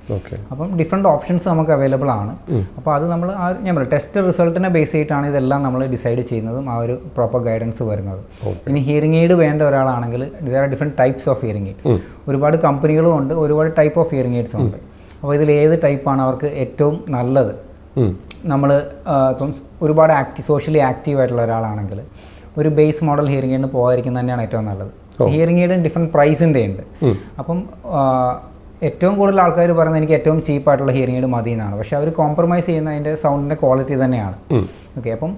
അപ്പം ഡിഫറെൻറ്റ് ഓപ്ഷൻസ് നമുക്ക് അവൈലബിൾ ആണ്. അപ്പോൾ അത് നമ്മൾ ഞാൻ പറയാം ടെസ്റ്റ് റിസൾട്ടിനെ ബേസ് ചെയ്തിട്ടാണ് ഇതെല്ലാം നമ്മൾ ഡിസൈഡ് ചെയ്യുന്നതും ആ ഒരു പ്രോപ്പർ ഗൈഡൻസ് വരുന്നത്. ഇനി ഹിയറിംഗ് എയ്ഡ് വേണ്ട ഒരാളാണെങ്കിൽ there are different types of hearing aids. ഒരുപാട് കമ്പനികളും ഉണ്ട്, ഒരുപാട് ടൈപ്പ് ഓഫ് ഹിയറിംഗ് എയ്ഡ്സും ഉണ്ട്. അപ്പോൾ ഇതിൽ ഏത് ടൈപ്പാണ് അവർക്ക് ഏറ്റവും നല്ലത്? നമ്മൾ ഇപ്പം ഒരുപാട് സോഷ്യലി ആക്റ്റീവ് ആയിട്ടുള്ള ഒരാളാണെങ്കിൽ ഒരു ബേസ് മോഡൽ ഹിയറിംഗ് എയ്ഡിന് പോകാതിരിക്കുന്നത് തന്നെയാണ് ഏറ്റവും നല്ലത്. ഹിയറിംഗ് എയ്ഡിന് ഡിഫറെൻറ്റ് പ്രൈസിൻ്റെ ഉണ്ട്. അപ്പം ഏറ്റവും കൂടുതൽ ആൾക്കാർ പറയുന്നത് എനിക്ക് ഏറ്റവും ചീപ്പായിട്ടുള്ള ഹിയറിംഗ് എയ്ഡ് മതി എന്നാണ്. പക്ഷേ അവർ കോംപ്രമൈസ് ചെയ്യുന്ന അതിൻ്റെ സൗണ്ടിൻ്റെ ക്വാളിറ്റി തന്നെയാണ്. ഓക്കെ. അപ്പം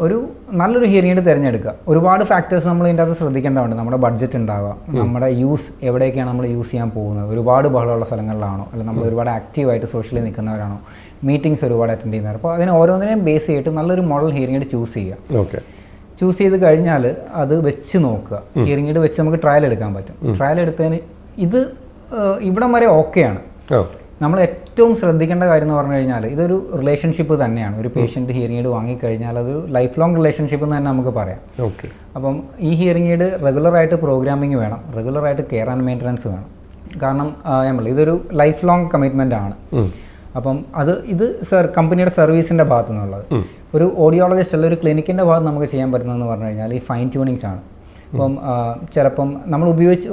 ഒരു നല്ലൊരു ഹിയറിംഗ് എയ്ഡ് തിരഞ്ഞെടുക്കുക. ഒരുപാട് ഫാക്ടേഴ്സ് നമ്മൾ ഇതിൻ്റെ അകത്ത് ശ്രദ്ധിക്കേണ്ടതുണ്ട്. നമ്മുടെ ബഡ്ജറ്റ് ഉണ്ടാവുക, നമ്മുടെ യൂസ് എവിടേക്കാണ് നമ്മൾ യൂസ് ചെയ്യാൻ പോകുന്നത്, ഒരുപാട് ബഹളമുള്ള സ്ഥലങ്ങളിലാണോ, അല്ലെങ്കിൽ നമ്മൾ ഒരുപാട് ആക്റ്റീവായിട്ട് സോഷ്യലി നിൽക്കുന്നവരാണോ, മീറ്റിംഗ്സ് ഒരുപാട് അറ്റൻഡ് ചെയ്യുന്നവർ. അപ്പോൾ അതിന് ഓരോന്നിനെയും ബേസ് ചെയ്തിട്ട് നല്ലൊരു മോഡൽ ഹിയറിംഗ് എയ്ഡ് ചൂസ് ചെയ്യുക. ചൂസ് ചെയ്ത് കഴിഞ്ഞാൽ അത് വെച്ച് നോക്കുക. ഹിയറിംഗ് എയ്ഡ് വെച്ച് നമുക്ക് ട്രയൽ എടുക്കാൻ പറ്റും. ട്രയൽ എടുത്തതിന് ഇത് ഇവിടം വരെ ഓക്കെയാണ്. നമ്മൾ ഏറ്റവും ശ്രദ്ധിക്കേണ്ട കാര്യം എന്ന് പറഞ്ഞു കഴിഞ്ഞാൽ ഇതൊരു റിലേഷൻഷിപ്പ് തന്നെയാണ്. ഒരു പേഷ്യൻ്റ് ഹിയറിംഗ് എയ്ഡ് വാങ്ങിക്കഴിഞ്ഞാൽ അതൊരു ലൈഫ് ലോങ് റിലേഷൻഷിപ്പ് എന്ന് തന്നെ നമുക്ക് പറയാം. അപ്പം ഈ ഹിയറിംഗ് എയ്ഡ് റെഗുലറായിട്ട് പ്രോഗ്രാമിംഗ് വേണം, റെഗുലറായിട്ട് കെയർ ആൻഡ് മെയിൻ്റനൻസ് വേണം. കാരണം നമ്മൾ ഇതൊരു ലൈഫ് ലോങ് കമ്മിറ്റ്മെൻ്റ് ആണ്. അപ്പം ഇത് കമ്പനിയുടെ സർവീസിൻ്റെ ഭാഗത്തു നിന്നുള്ളത്. ഒരു ഓഡിയോളജിസ്റ്റ് ഉള്ള ഒരു ക്ലിനിക്കിൻ്റെ ഭാഗത്ത് നമുക്ക് ചെയ്യാൻ പറ്റുന്നതെന്ന് പറഞ്ഞു കഴിഞ്ഞാൽ ഈ ഫൈൻ ട്യൂണിങ്സ് ആണ്. അപ്പം ചിലപ്പം നമ്മൾ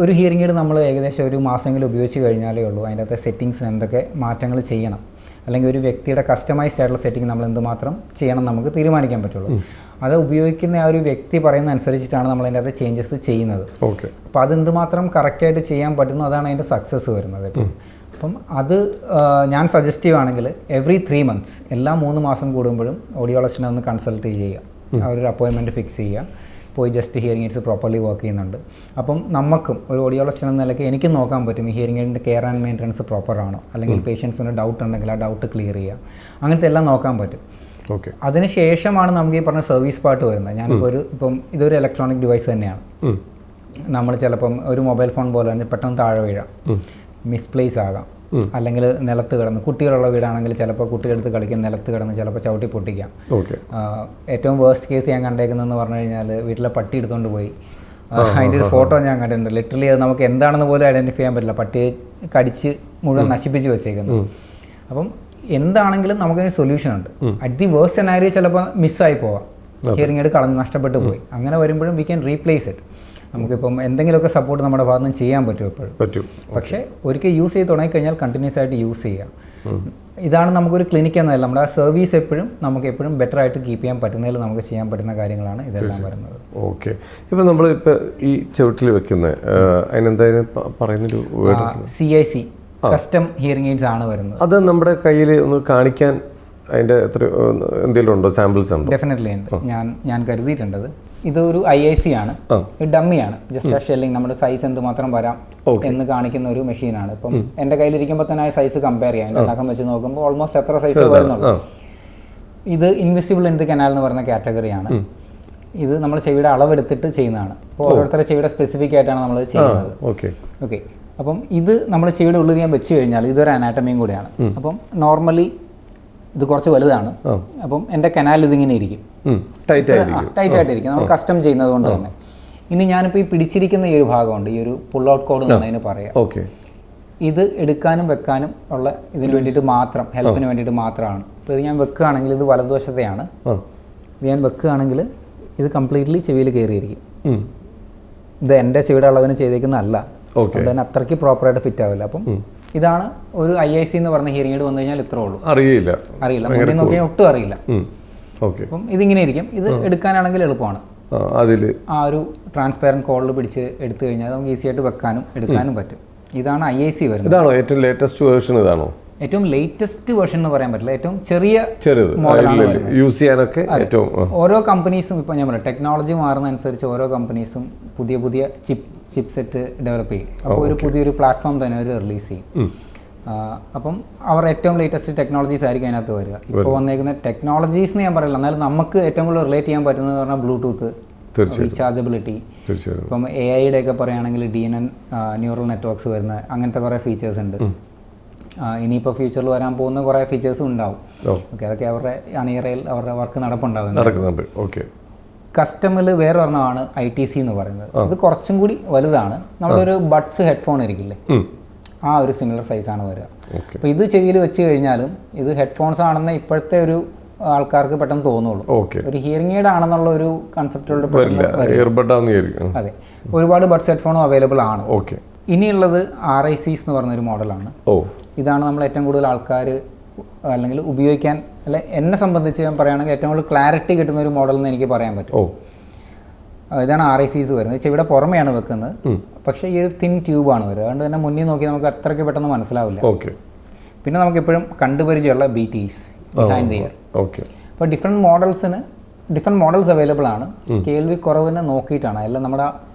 ഒരു ഹിയറിംഗ് എയ്ഡ് നമ്മൾ ഏകദേശം ഒരു മാസമെങ്കിലും ഉപയോഗിച്ച് കഴിഞ്ഞാലേ ഉള്ളൂ അതിൻ്റെ അകത്തെ സെറ്റിങ്സിന് എന്തൊക്കെ മാറ്റങ്ങൾ ചെയ്യണം, അല്ലെങ്കിൽ ഒരു വ്യക്തിയുടെ കസ്റ്റമൈസ്ഡ് ആയിട്ടുള്ള സെറ്റിംഗ് നമ്മൾ എന്തുമാത്രം ചെയ്യണം നമുക്ക് തീരുമാനിക്കാൻ പറ്റുള്ളൂ. അത് ഉപയോഗിക്കുന്ന ആ ഒരു വ്യക്തി പറയുന്ന അനുസരിച്ചിട്ടാണ് നമ്മൾ അതിൻ്റെ അകത്ത് ചേഞ്ചസ് ചെയ്യുന്നത്. അപ്പോൾ അതെന്തുമാത്രം കറക്റ്റായിട്ട് ചെയ്യാൻ പറ്റുന്നു അതാണ് അതിൻ്റെ സക്സസ് വരുന്നത്. അപ്പം അത് ഞാൻ സജസ്റ്റ് ചെയ്യുകയാണെങ്കിൽ എവറി 3 months എല്ലാ 3 മാസം കൂടുമ്പോഴും ഓഡിയോളജിസ്റ്റിനെ ഒന്ന് കൺസൾട്ട് ചെയ്യുക, അവരൊരു അപ്പോയിൻമെൻറ്റ് ഫിക്സ് ചെയ്യുക, പോയി just hearing AIDS properly work ചെയ്യുന്നുണ്ട്. അപ്പം നമുക്കും ഒരു ഓഡിയോളജിസ്റ്റ് എന്ന നിലയ്ക്ക് എനിക്കും നോക്കാൻ പറ്റും ഈ ഹിയറിംഗ് എയ്ഡിൻ്റെ കെയർ ആൻഡ് മെയിൻ്റനൻസ് പ്രോപ്പർ ആണോ, അല്ലെങ്കിൽ പേഷ്യൻസിന് ഡൗട്ട് ഉണ്ടെങ്കിൽ ആ ഡൗട്ട് ക്ലിയർ ചെയ്യുക, അങ്ങനത്തെ എല്ലാം നോക്കാൻ പറ്റും. അതിനുശേഷമാണ് നമുക്ക് ഈ പറഞ്ഞ സർവീസ് പാർട്ട് വരുന്നത്. ഞാനിപ്പോൾ ഇപ്പം ഇതൊരു ഇലക്ട്രോണിക് ഡിവൈസ് തന്നെയാണ്. നമ്മൾ ചിലപ്പം ഒരു മൊബൈൽ ഫോൺ പോലെ തന്നെ പെട്ടെന്ന് താഴെ വീഴാം, മിസ്പ്ലേസ് ആകാം, അല്ലെങ്കിൽ നിലത്ത് കിടന്ന്, കുട്ടികളുള്ള വീടാണെങ്കിൽ ചിലപ്പോൾ കുട്ടികളെടുത്ത് കളിക്കാൻ നിലത്ത് കിടന്ന് ചിലപ്പോൾ ചവിട്ടി പൊട്ടിക്കാം. ഏറ്റവും വേഴ്സ്റ്റ് കേസ് ഞാൻ കണ്ടേക്കുന്നതെന്ന് പറഞ്ഞു കഴിഞ്ഞാൽ വീട്ടിലെ പട്ടി എടുത്തുകൊണ്ട് പോയി. അതിൻ്റെ ഒരു ഫോട്ടോ ഞാൻ കണ്ടിട്ടുണ്ട്. ലിറ്ററലി അത് നമുക്ക് എന്താണെന്ന് പോലും ഐഡൻറ്റിഫൈ ചെയ്യാൻ പറ്റില്ല, പട്ടിയെ കടിച്ച് മുഴുവൻ നശിപ്പിച്ച് വെച്ചേക്കുന്നു. അപ്പം എന്താണെങ്കിലും നമുക്കൊരു സൊല്യൂഷൻ ഉണ്ട്. അറ്റ് ദി വേഴ്സ്റ്റ് സിനാരിയോ ചിലപ്പോൾ മിസ്സായി പോവാം, ഹിയറിംഗ് എയ്ഡ് കളഞ്ഞ് നഷ്ടപ്പെട്ടു പോയി. അങ്ങനെ വരുമ്പോഴും വി ക്യാൻ റീപ്ലേസ് ഇറ്റ്. നമുക്കിപ്പം എന്തെങ്കിലുമൊക്കെ സപ്പോർട്ട് നമ്മുടെ ഭാഗത്ത് നിന്ന് ചെയ്യാൻ പറ്റും എപ്പോഴും. പക്ഷേ ഒരിക്കൽ യൂസ് ചെയ്ത് തുടങ്ങിക്കഴിഞ്ഞാൽ കണ്ടിന്യൂസ് ആയിട്ട് യൂസ് ചെയ്യുക. ഇതാണ് നമുക്കൊരു ക്ലിനിക്ക് എന്നതല്ല, നമ്മുടെ ആ സർവീസ് എപ്പോഴും നമുക്ക് എപ്പോഴും ബെറ്റർ ആയിട്ട് കീപ്പ് ചെയ്യാൻ പറ്റുന്നതിൽ നമുക്ക് ചെയ്യാൻ പറ്റുന്ന കാര്യങ്ങളാണ് ഇതെല്ലാം വരുന്നത്. ഓക്കെ. ഇപ്പം നമ്മൾ ഇപ്പോൾ ഈ ചവിട്ടിൽ വെക്കുന്ന അതിനെന്തായാലും പറയുന്നൊരു CIC കസ്റ്റം ഹിയറിംഗ് എയ്ഡ്സ് ആണ് വരുന്നത്. അത് നമ്മുടെ കയ്യിൽ ഒന്ന് കാണിക്കാൻ അതിൻ്റെ എത്ര എന്തെങ്കിലും ഉണ്ടോ, സാമ്പിൾസ് ഉണ്ടോ? ഡെഫിനറ്റ്ലി ഉണ്ട്. ഞാൻ കരുതിയിട്ടുണ്ടത് ഇതൊരു IIC ആണ്, ഡമ്മിയാണ്. ജസ്റ്റ് ആ ഷെല്ലിങ് നമ്മുടെ സൈസ് എന്തുമാത്രം വരാം എന്ന് കാണിക്കുന്ന ഒരു മെഷീനാണ്. ഇപ്പം എൻ്റെ കയ്യിലിരിക്കുമ്പോൾ തന്നെ ആ സൈസ് കമ്പയർ ചെയ്യാം. എൻ്റെ തക്കം വെച്ച് നോക്കുമ്പോൾ ഓൾമോസ്റ്റ് എത്ര സൈസ് വരുന്നുള്ളൂ. ഇത് ഇൻവിസിബിൾ ഇൻ ദി കനാൽ എന്ന് പറയുന്ന കാറ്റഗറിയാണ്. ഇത് നമ്മൾ ചെവിയുടെ അളവെടുത്തിട്ട് ചെയ്യുന്നതാണ്. അപ്പോൾ ഓരോരുത്തരുടെ ചെവിയുടെ സ്പെസിഫിക് ആയിട്ടാണ് നമ്മൾ ചെയ്യുന്നത്. ഓക്കെ. അപ്പം ഇത് നമ്മൾ ചെവിയുടെ ഉള്ളിൽ ഞാൻ വെച്ച് കഴിഞ്ഞാൽ ഇതൊരു അനാറ്റമിയും കൂടിയാണ്. അപ്പം നോർമലി ഇത് കുറച്ച് വലുതാണ്. അപ്പം എൻ്റെ കനാൽ ഇതിങ്ങനെ ഇരിക്കും, ടൈറ്റ് ആയിട്ടിരിക്കും, നമ്മൾ കസ്റ്റം ചെയ്യുന്നത് കൊണ്ട് തന്നെ. ഇനി ഞാനിപ്പോൾ ഈ പിടിച്ചിരിക്കുന്ന ഈ ഒരു ഭാഗമുണ്ട്, ഈ ഒരു പുൾ ഔട്ട് കോഡ് എന്നാണ് അതിന് പറയാം. ഇത് എടുക്കാനും വെക്കാനും ഉള്ള ഇതിന് വേണ്ടിയിട്ട് മാത്രം, ഹെൽപ്പിന് വേണ്ടിയിട്ട് മാത്രമാണ്. ഇപ്പോൾ ഇത് ഞാൻ വെക്കുകയാണെങ്കിൽ ഇത് വലതുവശത്തെയാണ്, ഇത് ഞാൻ വെക്കുകയാണെങ്കിൽ ഇത് കംപ്ലീറ്റ്ലി ചെവിയിൽ കയറിയിരിക്കും. ഇത് എൻ്റെ ചെവിയുടെ അളവിന് ചെയ്തേക്കുന്നതല്ല, അതുകൊണ്ട് തന്നെ അത്രയ്ക്ക് പ്രോപ്പറായിട്ട് ഫിറ്റ് ആവില്ല. അപ്പം ഇതാണ് ഒരു IIC എന്ന് പറഞ്ഞ ഹിയറിംഗ് എയ്ഡ് വന്നു കഴിഞ്ഞാൽ ഇത്രേ ഉള്ളൂ. അറിയില്ല, മുന്നിൽ നോക്കിയാൽ ഒട്ടും അറിയില്ല. അപ്പം ഇതിങ്ങനെ ഇരിക്കും. ഇത് എടുക്കാനാണെങ്കിൽ എളുപ്പമാണ്. അതിൽ ആ ഒരു ട്രാൻസ്പെറൻറ്റ് കോളിൽ പിടിച്ച് എടുത്തു കഴിഞ്ഞാൽ നമുക്ക് ഈസി ആയിട്ട് വെക്കാനും എടുക്കാനും പറ്റും. ഇതാണ് IIC വരുന്നത്. ഇതാണോ ഏറ്റവും ലേറ്റസ്റ്റ് വേർഷൻ? ഇതാണോ ഏറ്റവും ലേറ്റസ്റ്റ് വേർഷൻ എന്ന് പറയാൻ പറ്റില്ല, ഏറ്റവും ചെറിയത് മോഡലാണ് യൂസ് ചെയ്യാനൊക്കെ. ഓരോ കമ്പനീസും ഇപ്പോൾ ഞാൻ പറയാം, ടെക്നോളജി മാറുന്ന അനുസരിച്ച് ഓരോ കമ്പനീസും പുതിയ പുതിയ ചിപ്പ് സെറ്റ് ഡെവലപ്പ് ചെയ്യും. അപ്പോൾ ഒരു പുതിയൊരു പ്ലാറ്റ്ഫോം തന്നെ അവർ റിലീസ് ചെയ്യും. അപ്പം അവർ ഏറ്റവും ലേറ്റസ്റ്റ് ടെക്നോളജീസ് ആയിരിക്കും അതിനകത്ത് വരിക. ഇപ്പോൾ വന്നേക്കുന്ന ടെക്നോളജീസ് എന്ന് ഞാൻ പറയില്ല, എന്നാലും നമുക്ക് ഏറ്റവും കൂടുതൽ റിലേറ്റ് ചെയ്യാൻ പറ്റുന്നത് പറഞ്ഞാൽ ബ്ലൂടൂത്ത്, റീചാർജബിലിറ്റി, ഇപ്പം AI ഒക്കെ പറയുകയാണെങ്കിൽ DNN ന്യൂറൽ നെറ്റ്വർക്ക്സ് വരുന്ന അങ്ങനത്തെ കുറേ ഫീച്ചേഴ്സ് ഉണ്ട്. ഇനിയിപ്പോൾ ഫ്യൂച്ചറിൽ വരാൻ പോകുന്ന കുറേ ഫീച്ചേഴ്സും ഉണ്ടാവും. ഓക്കെ, അതൊക്കെ അവരുടെ അണിയറയിൽ അവരുടെ വർക്ക് നടക്കുന്നുണ്ട്. കസ്റ്റമിൽ വേറെ ഒരെണ്ണമാണ് ITC എന്ന് പറയുന്നത്. ഇത് കുറച്ചും കൂടി വലുതാണ്. നമ്മുടെ ഒരു ബഡ്സ് ഹെഡ്ഫോൺ ഇരിക്കില്ലേ, ആ ഒരു സിമിലർ സൈസാണ് വരിക. അപ്പോൾ ഇത് ചെവിയിൽ വെച്ച് കഴിഞ്ഞാലും ഇത് ഹെഡ്ഫോൺസ് ആണെന്ന് ഇപ്പോഴത്തെ ഒരു ആൾക്കാർക്ക് പെട്ടെന്ന് തോന്നുള്ളൂ. ഒരു ഹിയറിംഗ് എയ്ഡ് ആണെന്നുള്ള ഒരു കൺസെപ്റ്റുകളുടെ അതെ, ഒരുപാട് ബഡ്സ് ഹെഡ്ഫോണും അവൈലബിൾ ആണ്. ഇനിയുള്ളത് RICs എന്ന് പറഞ്ഞൊരു മോഡലാണ്. ഇതാണ് നമ്മൾ ഏറ്റവും കൂടുതൽ ആൾക്കാർ അല്ലെങ്കിൽ ഉപയോഗിക്കാൻ, അല്ലെ എന്നെ സംബന്ധിച്ച് ഞാൻ പറയുകയാണെങ്കിൽ ഏറ്റവും കൂടുതൽ ക്ലാരിറ്റി കിട്ടുന്ന ഒരു മോഡൽ എന്ന് എനിക്ക് പറയാൻ പറ്റും. ഇതാണ് RICs വരുന്നത്. ചെവിടെ പുറമെയാണ് വെക്കുന്നത്, പക്ഷേ ഈ ഒരു തിൻ ട്യൂബാണ് വരിക. അതുകൊണ്ട് തന്നെ മുന്നിൽ നോക്കി നമുക്ക് അത്രയ്ക്ക് പെട്ടെന്ന് മനസ്സിലാവില്ല. പിന്നെ നമുക്കെപ്പോഴും കണ്ടുപരിചയമുള്ള BTs, ബിഹൈൻഡ് ദി ഇയർ. അപ്പോൾ ഡിഫറെൻറ്റ് മോഡൽസ് അവൈലബിൾ ആണ്. കേൾവി കുറവിനെ നോക്കിയിട്ടാണ്. എല്ലാം നമ്മുടെ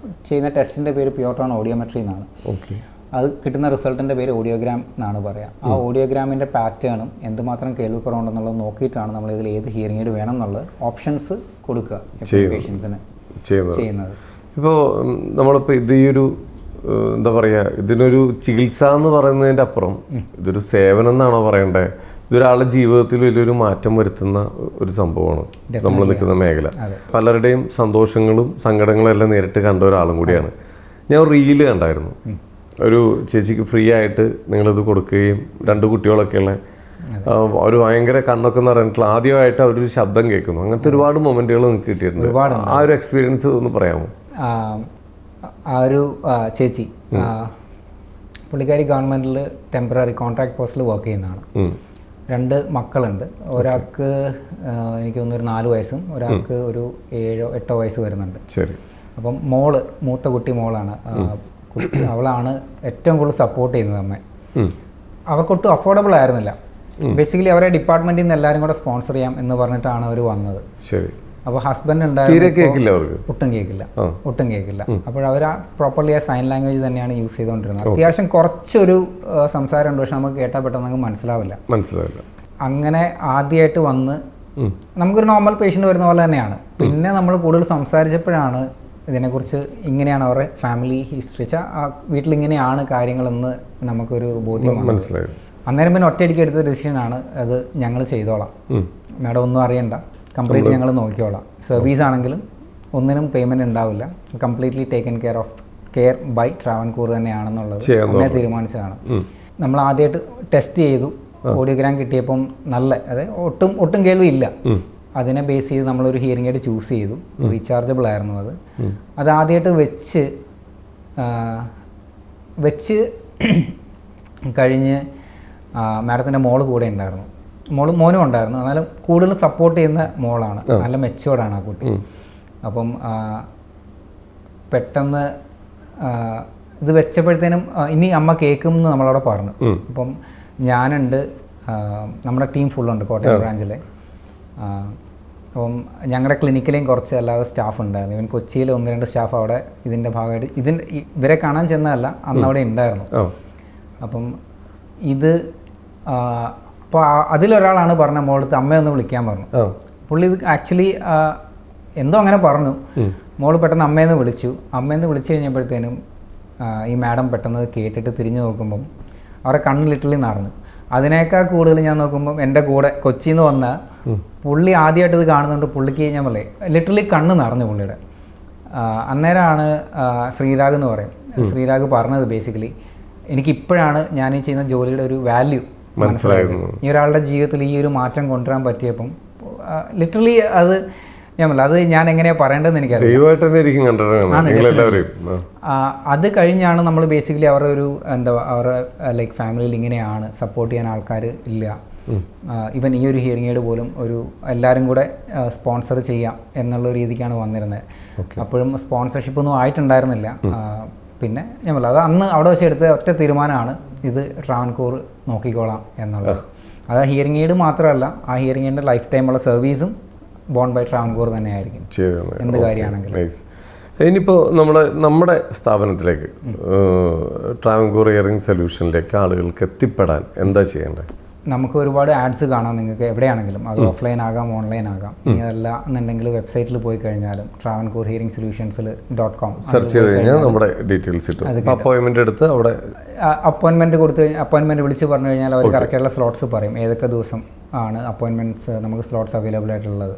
ചെയ്യുന്ന ടെസ്റ്റിൻ്റെ പേര് പ്യൂർട്ടോൺ ഓഡിയോമെട്രി എന്നാണ്. അത് കിട്ടുന്ന റിസൾട്ടിൻ്റെ പേര് ഓഡിയോഗ്രാം എന്നാണ് പറയുക. ആ ഓഡിയോഗ്രാമിൻ്റെ പാറ്റേണും എന്തുമാത്രം കേൾവി കുറവുണ്ടെന്നുള്ളത് നോക്കിയിട്ടാണ് നമ്മൾ ഇതിൽ ഏത് ഹിയറിംഗ് എയ്ഡ് വേണം എന്നുള്ളത് ഓപ്ഷൻസ് കൊടുക്കുക പേഷ്യൻസിന് ചെയ്യുന്നത്. ഇപ്പോൾ നമ്മളിപ്പോൾ ഇത് ഈ ഒരു എന്താ പറയുക, ഇതിനൊരു ചികിത്സ എന്ന് പറയുന്നതിൻ്റെ അപ്പുറം ഇതൊരു സേവനം എന്നാണോ പറയണ്ടേ? ഇതൊരാളുടെ ജീവിതത്തിൽ വലിയൊരു മാറ്റം വരുത്തുന്ന ഒരു സംഭവമാണ് നമ്മൾ നിൽക്കുന്ന മേഖല. പലരുടെയും സന്തോഷങ്ങളും സങ്കടങ്ങളും എല്ലാം നേരിട്ട് കണ്ട ഒരാളും കൂടിയാണ്. ഞാൻ ഒരു റീല് കണ്ടായിരുന്നു, ഒരു ചേച്ചിക്ക് ഫ്രീ ആയിട്ട് നിങ്ങളിത് കൊടുക്കുകയും 2 കുട്ടികളൊക്കെയുള്ള അവർ ഭയങ്കര കണ്ണൊക്കെ നിറഞ്ഞിട്ടുള്ള ആദ്യമായിട്ട് അവരൊരു ശബ്ദം കേൾക്കുന്നു. അങ്ങനത്തെ ഒരുപാട് മൊമെന്റുകൾ നിങ്ങൾക്ക് കിട്ടിയിട്ടുണ്ട്. ആ ഒരു എക്സ്പീരിയൻസ് ഒന്ന് പറയാമോ? ആ ഒരു ചേച്ചി പുള്ളിക്കാരി ഗവൺമെൻറ്റിൽ ടെമ്പററി കോൺട്രാക്ട് പോസ്റ്റിൽ വർക്ക് ചെയ്യുന്നതാണ്. 2 മക്കളുണ്ട്. ഒരാൾക്ക് എനിക്ക് തോന്നുന്നു ഒരു 4 വയസ്സും ഒരാൾക്ക് ഒരു 7-8 വയസ്സ് വരുന്നുണ്ട്. അപ്പം മൂത്ത കുട്ടി മോളാണ്. അവളാണ് ഏറ്റവും കൂടുതൽ സപ്പോർട്ട് ചെയ്യുന്നത് അമ്മ. അവർക്കൊട്ടും അഫോർഡബിൾ ആയിരുന്നില്ല. ബേസിക്കലി അവരെ ഡിപ്പാർട്ട്മെൻറ്റിൽ നിന്ന് എല്ലാവരും കൂടെ സ്പോൺസർ ചെയ്യാം എന്ന് പറഞ്ഞിട്ടാണ് അവർ വന്നത്. അപ്പോൾ ഹസ്ബൻഡ് ഉണ്ടായിരുന്നു, ഒട്ടും കേൾക്കില്ല. അപ്പോൾ അവർ പ്രോപ്പർലി ആ സൈൻ ലാംഗ്വേജ് തന്നെയാണ് യൂസ് ചെയ്തുകൊണ്ടിരുന്നത്. അത്യാവശ്യം കുറച്ചൊരു സംസാരമുണ്ട്, പക്ഷെ നമുക്ക് കേട്ടാൽ പെട്ടെന്ന് മനസ്സിലാവില്ല. അങ്ങനെ ആദ്യമായിട്ട് വന്ന് നമുക്കൊരു നോർമൽ പേഷ്യൻ്റ് വരുന്ന പോലെ തന്നെയാണ്. പിന്നെ നമ്മൾ കൂടുതൽ സംസാരിച്ചപ്പോഴാണ് ഇതിനെക്കുറിച്ച് ഇങ്ങനെയാണ് അവരുടെ ഫാമിലി ഹിസ്റ്ററി വെച്ചാൽ ആ വീട്ടിൽ ഇങ്ങനെയാണ് കാര്യങ്ങളെന്ന് നമുക്കൊരു ബോധ്യം മനസ്സിലായി. അന്നേരം പിന്നെ ഒറ്റയടിക്ക് എടുത്ത ഡിസിഷനാണ് അത് ഞങ്ങൾ ചെയ്തോളാം, മാഡം ഒന്നും അറിയണ്ട, കംപ്ലീറ്റ് ഞങ്ങൾ നോക്കിയോളാം. സർവീസ് ആണെങ്കിലും ഒന്നിനും പേയ്മെൻറ്റ് ഉണ്ടാവില്ല, completely taken care by Travancore തന്നെയാണെന്നുള്ളത് അങ്ങനെ തീരുമാനിച്ചതാണ്. നമ്മൾ ആദ്യമായിട്ട് ടെസ്റ്റ് ചെയ്തു, ഓഡിയോഗ്രാം കിട്ടിയപ്പം നല്ല ഒട്ടും കേൾവി ഇല്ല. അതിനെ ബേസ് ചെയ്ത് നമ്മളൊരു ഹിയറിംഗ് എയ്ഡ് ചൂസ് ചെയ്തു. റീചാർജബിൾ ആയിരുന്നു അത് ആദ്യമായിട്ട് വെച്ച് കഴിഞ്ഞ് മാഡത്തിൻ്റെ മോള് കൂടെ ഉണ്ടായിരുന്നു, മോനും ഉണ്ടായിരുന്നു. എന്നാലും കൂടുതൽ സപ്പോർട്ട് ചെയ്യുന്ന മോളാണ്, നല്ല മെച്ചുവേർഡാണ് ആ കുട്ടി. അപ്പം പെട്ടെന്ന് ഇത് വെച്ചപ്പോഴത്തേനും ഇനി അമ്മ കേൾക്കും എന്ന് നമ്മളവിടെ പറഞ്ഞു. അപ്പം ഞാനുണ്ട്, നമ്മുടെ ടീം ഫുള്ളുണ്ട് കോട്ടയം ബ്രാഞ്ചിലെ. അപ്പം ഞങ്ങളുടെ ക്ലിനിക്കിലെയും കുറച്ച് അല്ലാതെ സ്റ്റാഫ് ഉണ്ടായിരുന്നു. ഇവൻ കൊച്ചിയിൽ 1-2 സ്റ്റാഫ് അവിടെ ഇതിൻ്റെ ഭാഗമായിട്ട് ഇവരെ കാണാൻ ചെന്നതല്ല, അന്ന് അവിടെ ഉണ്ടായിരുന്നു. അപ്പം അപ്പോൾ അതിലൊരാളാണ് പറഞ്ഞ മോളത്ത് അമ്മയൊന്ന് വിളിക്കാൻ പറഞ്ഞു. പുള്ളി ഇത് ആക്ച്വലി എന്തോ അങ്ങനെ പറഞ്ഞു. മോള് പെട്ടെന്ന് അമ്മയെന്ന് വിളിച്ചു കഴിഞ്ഞപ്പോഴത്തേനും ഈ മാഡം പെട്ടെന്ന് കേട്ടിട്ട് തിരിഞ്ഞു നോക്കുമ്പം അവരുടെ കണ്ണ് ലിറ്ററലി നിറഞ്ഞു. അതിനേക്കാൾ കൂടുതൽ ഞാൻ നോക്കുമ്പം എൻ്റെ കൂടെ കൊച്ചിയിൽ നിന്ന് വന്ന പുള്ളി ആദ്യമായിട്ട് ഇത് കാണുന്നുണ്ട്. പുള്ളിക്ക് ഞാൻ പറയും ലിറ്ററലി കണ്ണ് നിറഞ്ഞു പുള്ളിയുടെ. അന്നേരമാണ് ശ്രീരാഗ് എന്ന് പറയും, ശ്രീരാഗ് പറഞ്ഞത് ബേസിക്കലി എനിക്കിപ്പോഴാണ് ഞാൻ ഈ ചെയ്യുന്ന ജോലിയുടെ ഒരു വാല്യൂ മനസ്സിലായത്. ഈ ഒരാളുടെ ജീവിതത്തിൽ ഈ ഒരു മാറ്റം കൊണ്ടുവരാൻ പറ്റിയപ്പം ലിറ്ററലി അത് അത് ഞാൻ എങ്ങനെയാണ് പറയേണ്ടതെന്ന് എനിക്കറിയാം. അത് കഴിഞ്ഞാണ് നമ്മൾ ബേസിക്കലി അവരുടെ ഒരു അവരുടെ ലൈക്ക് ഫാമിലിയിൽ ഇങ്ങനെയാണ് സപ്പോർട്ട് ചെയ്യാൻ ആൾക്കാർ ഇല്ല. ഈവൻ ഈ ഒരു ഹിയറിംഗ് എയ്ഡ് പോലും ഒരു എല്ലാവരും കൂടെ സ്പോൺസർ ചെയ്യാം എന്നുള്ള രീതിക്കാണ് വന്നിരുന്നത്. അപ്പോഴും സ്പോൺസർഷിപ്പ് ഒന്നും ആയിട്ടുണ്ടായിരുന്നില്ല. പിന്നെ അത് അന്ന് അവിടെ വെച്ച് എടുത്ത ഒറ്റ തീരുമാനമാണ് ഇത് ട്രാവൻകൂർ നോക്കിക്കോളാം എന്നുള്ളത്. അത് ഹിയറിംഗ് എയ്ഡ് മാത്രമല്ല, ആ ഹിയറിംഗ് എയ്ഡിൻ്റെ ലൈഫ് ടൈമുള്ള സർവീസും ബോൺ ബൈ ട്രാവൻകൂർ തന്നെയായിരിക്കും എന്ത് കാര്യമാണെങ്കിലും. ഇനിയിപ്പോൾ നമ്മുടെ സ്ഥാപനത്തിലേക്ക് ട്രാവൻകൂർ ഹിയറിംഗ് സൊല്യൂഷനിലേക്ക് ആളുകൾക്ക് എത്തിപ്പെടാൻ എന്താ ചെയ്യേണ്ടത്? നമുക്ക് ഒരുപാട് ആഡ്സ് കാണാം നിങ്ങൾക്ക് എവിടെയാണെങ്കിലും. അത് ഓഫ്ലൈൻ ആകാം, ഓൺലൈൻ ആകാം. ഇനി അതല്ല എന്നുണ്ടെങ്കിൽ വെബ്സൈറ്റിൽ പോയി കഴിഞ്ഞാലും ട്രാവൻകൂർ ഹിയറിംഗ് സൊല്യൂഷൻസിൽ.com സെർച്ച് ചെയ്ത് കഴിഞ്ഞാൽ നമ്മുടെ ഡീറ്റെയിൽസ് കിട്ടും. അപ്പോയിൻമെന്റ് എടുത്ത് അവിടെ അപ്പോയിൻമെന്റ് കൊടുത്ത് അപ്പോയിൻമെന്റ് വിളിച്ച് പറഞ്ഞു കഴിഞ്ഞാൽ അവർ കറക്റ്റായിട്ടുള്ള സ്ലോട്ട്സ് പറയും. ഏതൊക്കെ ദിവസം ആണ് അപ്പോയിൻമെന്റ്സ് നമുക്ക് സ്ലോട്ട്സ് അവൈലബിൾ ആയിട്ടുള്ളത്.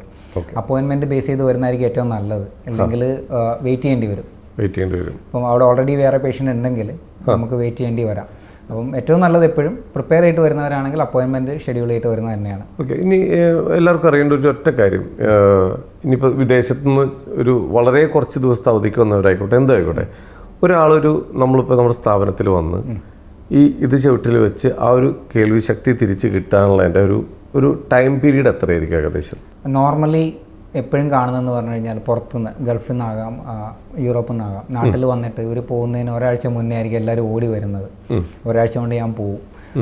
അപ്പോയിൻമെന്റ് ബേസ് ചെയ്ത് വരുന്നതായിരിക്കും ഏറ്റവും നല്ലത്. അല്ലെങ്കിൽ വെയിറ്റ് ചെയ്യേണ്ടി വരും. അപ്പം അവിടെ ഓൾറെഡി വേറെ പേഷ്യൻ്റ് ഉണ്ടെങ്കിൽ നമുക്ക് വെയിറ്റ് ചെയ്യേണ്ടി വരാം. അപ്പം ഏറ്റവും നല്ലത് എപ്പോഴും പ്രിപ്പയർ ആയിട്ട് വരുന്നവരാണെങ്കിൽ അപ്പോയിൻമെൻറ്റ് ഷെഡ്യൂൾ ചെയ്തിട്ട് വരുന്നത് തന്നെയാണ്. ഓക്കെ. ഇനി എല്ലാവർക്കും അറിയേണ്ട ഒരു ഒറ്റ കാര്യം, ഇനിയിപ്പോൾ വിദേശത്തു നിന്ന് ഒരു വളരെ കുറച്ച് ദിവസത്തെ അവധിക്ക് വന്നവരായിക്കോട്ടെ, എന്തായിക്കോട്ടെ, നമ്മളിപ്പോൾ നമ്മുടെ സ്ഥാപനത്തിൽ വന്ന് ഇത് ചവിട്ടിൽ വെച്ച് ആ ഒരു കേൾവി ശക്തി തിരിച്ച് കിട്ടാനുള്ള എൻ്റെ ഒരു ടൈം പീരീഡ് എത്രയായിരിക്കും ഏകദേശം? നോർമലി എപ്പോഴും കാണുന്നതെന്ന് പറഞ്ഞു കഴിഞ്ഞാൽ പുറത്തുനിന്ന് ഗൾഫിൽ നിന്നാകാം, യൂറോപ്പിൽ നിന്നാകാം, നാട്ടിൽ വന്നിട്ട് ഇവർ പോകുന്നതിന് ഒരാഴ്ച മുന്നേ ആയിരിക്കും എല്ലാവരും ഓടി വരുന്നത്. ഒരാഴ്ച കൊണ്ട് ഞാൻ പോകും,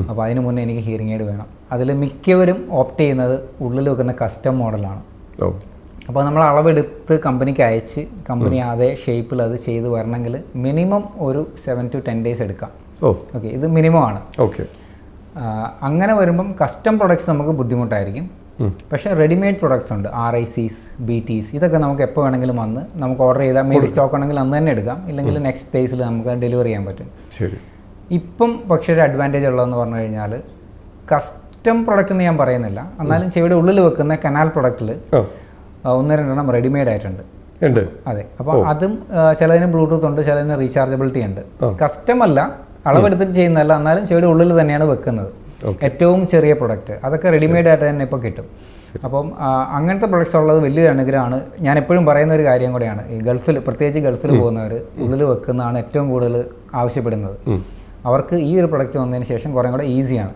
അപ്പോൾ അതിന് മുന്നേ എനിക്ക് ഹിയറിംഗ് എയ്ഡ് വേണം. അതിൽ മിക്കവരും ഓപ്റ്റ് ചെയ്യുന്നത് ഉള്ളിൽ വെക്കുന്ന കസ്റ്റം മോഡലാണ്. അപ്പോൾ നമ്മൾ അളവെടുത്ത് കമ്പനിക്ക് അയച്ച് കമ്പനി അതേ ഷേപ്പിൽ അത് ചെയ്ത് വരണമെങ്കിൽ മിനിമം ഒരു 7 to 10 days എടുക്കാം. ഓക്കെ, ഇത് മിനിമം ആണ്. ഓക്കെ. അങ്ങനെ വരുമ്പം കസ്റ്റം പ്രൊഡക്ട്സ് നമുക്ക് ബുദ്ധിമുട്ടായിരിക്കും. പക്ഷേ റെഡിമെയ്ഡ് പ്രൊഡക്ട്സ് ഉണ്ട്, RICs, BTs, ഇതൊക്കെ നമുക്ക് എപ്പോൾ വേണമെങ്കിലും വന്ന് നമുക്ക് ഓർഡർ ചെയ്താൽ മേ ബി സ്റ്റോക്ക് ഉണ്ടെങ്കിൽ അന്ന് തന്നെ എടുക്കാം, ഇല്ലെങ്കിൽ നെക്സ്റ്റ് ഡേയ്സിൽ നമുക്ക് ഡെലിവറി ചെയ്യാൻ പറ്റും. ഇപ്പം പക്ഷേ ഒരു അഡ്വാൻറ്റേജ് ഉള്ളതെന്ന് പറഞ്ഞു കഴിഞ്ഞാൽ കസ്റ്റം പ്രൊഡക്റ്റ് എന്ന് ഞാൻ പറയുന്നില്ല, എന്നാലും ചെവിയുടെ ഉള്ളിൽ വെക്കുന്ന കനാൽ പ്രൊഡക്റ്റിൽ 1-2 റെഡിമെയ്ഡ് ആയിട്ടുണ്ട്. അതെ, അപ്പോൾ അതും ചിലതിന് ബ്ലൂടൂത്ത് ഉണ്ട്, ചിലതിന് റീചാർജബിലിറ്റി ഉണ്ട്. കസ്റ്റം അല്ല, അളവെടുത്തിട്ട് ചെയ്യുന്നതല്ല, എന്നാലും ചെവിയുടെ ഉള്ളിൽ തന്നെയാണ് വെക്കുന്നത്. ഏറ്റവും ചെറിയ പ്രൊഡക്റ്റ് അതൊക്കെ റെഡിമെയ്ഡ് ആയിട്ട് തന്നെ ഇപ്പോൾ കിട്ടും. അപ്പം അങ്ങനത്തെ പ്രൊഡക്ട്സ് ഉള്ളത് വലിയൊരു അനുഗ്രഹമാണ്. ഞാൻ എപ്പോഴും പറയുന്ന ഒരു കാര്യം കൂടെയാണ്, ഈ പ്രത്യേകിച്ച് ഗൾഫിൽ പോകുന്നവർ ഉള്ളിൽ വെക്കുന്നതാണ് ഏറ്റവും കൂടുതൽ ആവശ്യപ്പെടുന്നത്. അവർക്ക് ഈ ഒരു പ്രൊഡക്റ്റ് വന്നതിന് ശേഷം കുറേ കൂടെ ഈസിയാണ്.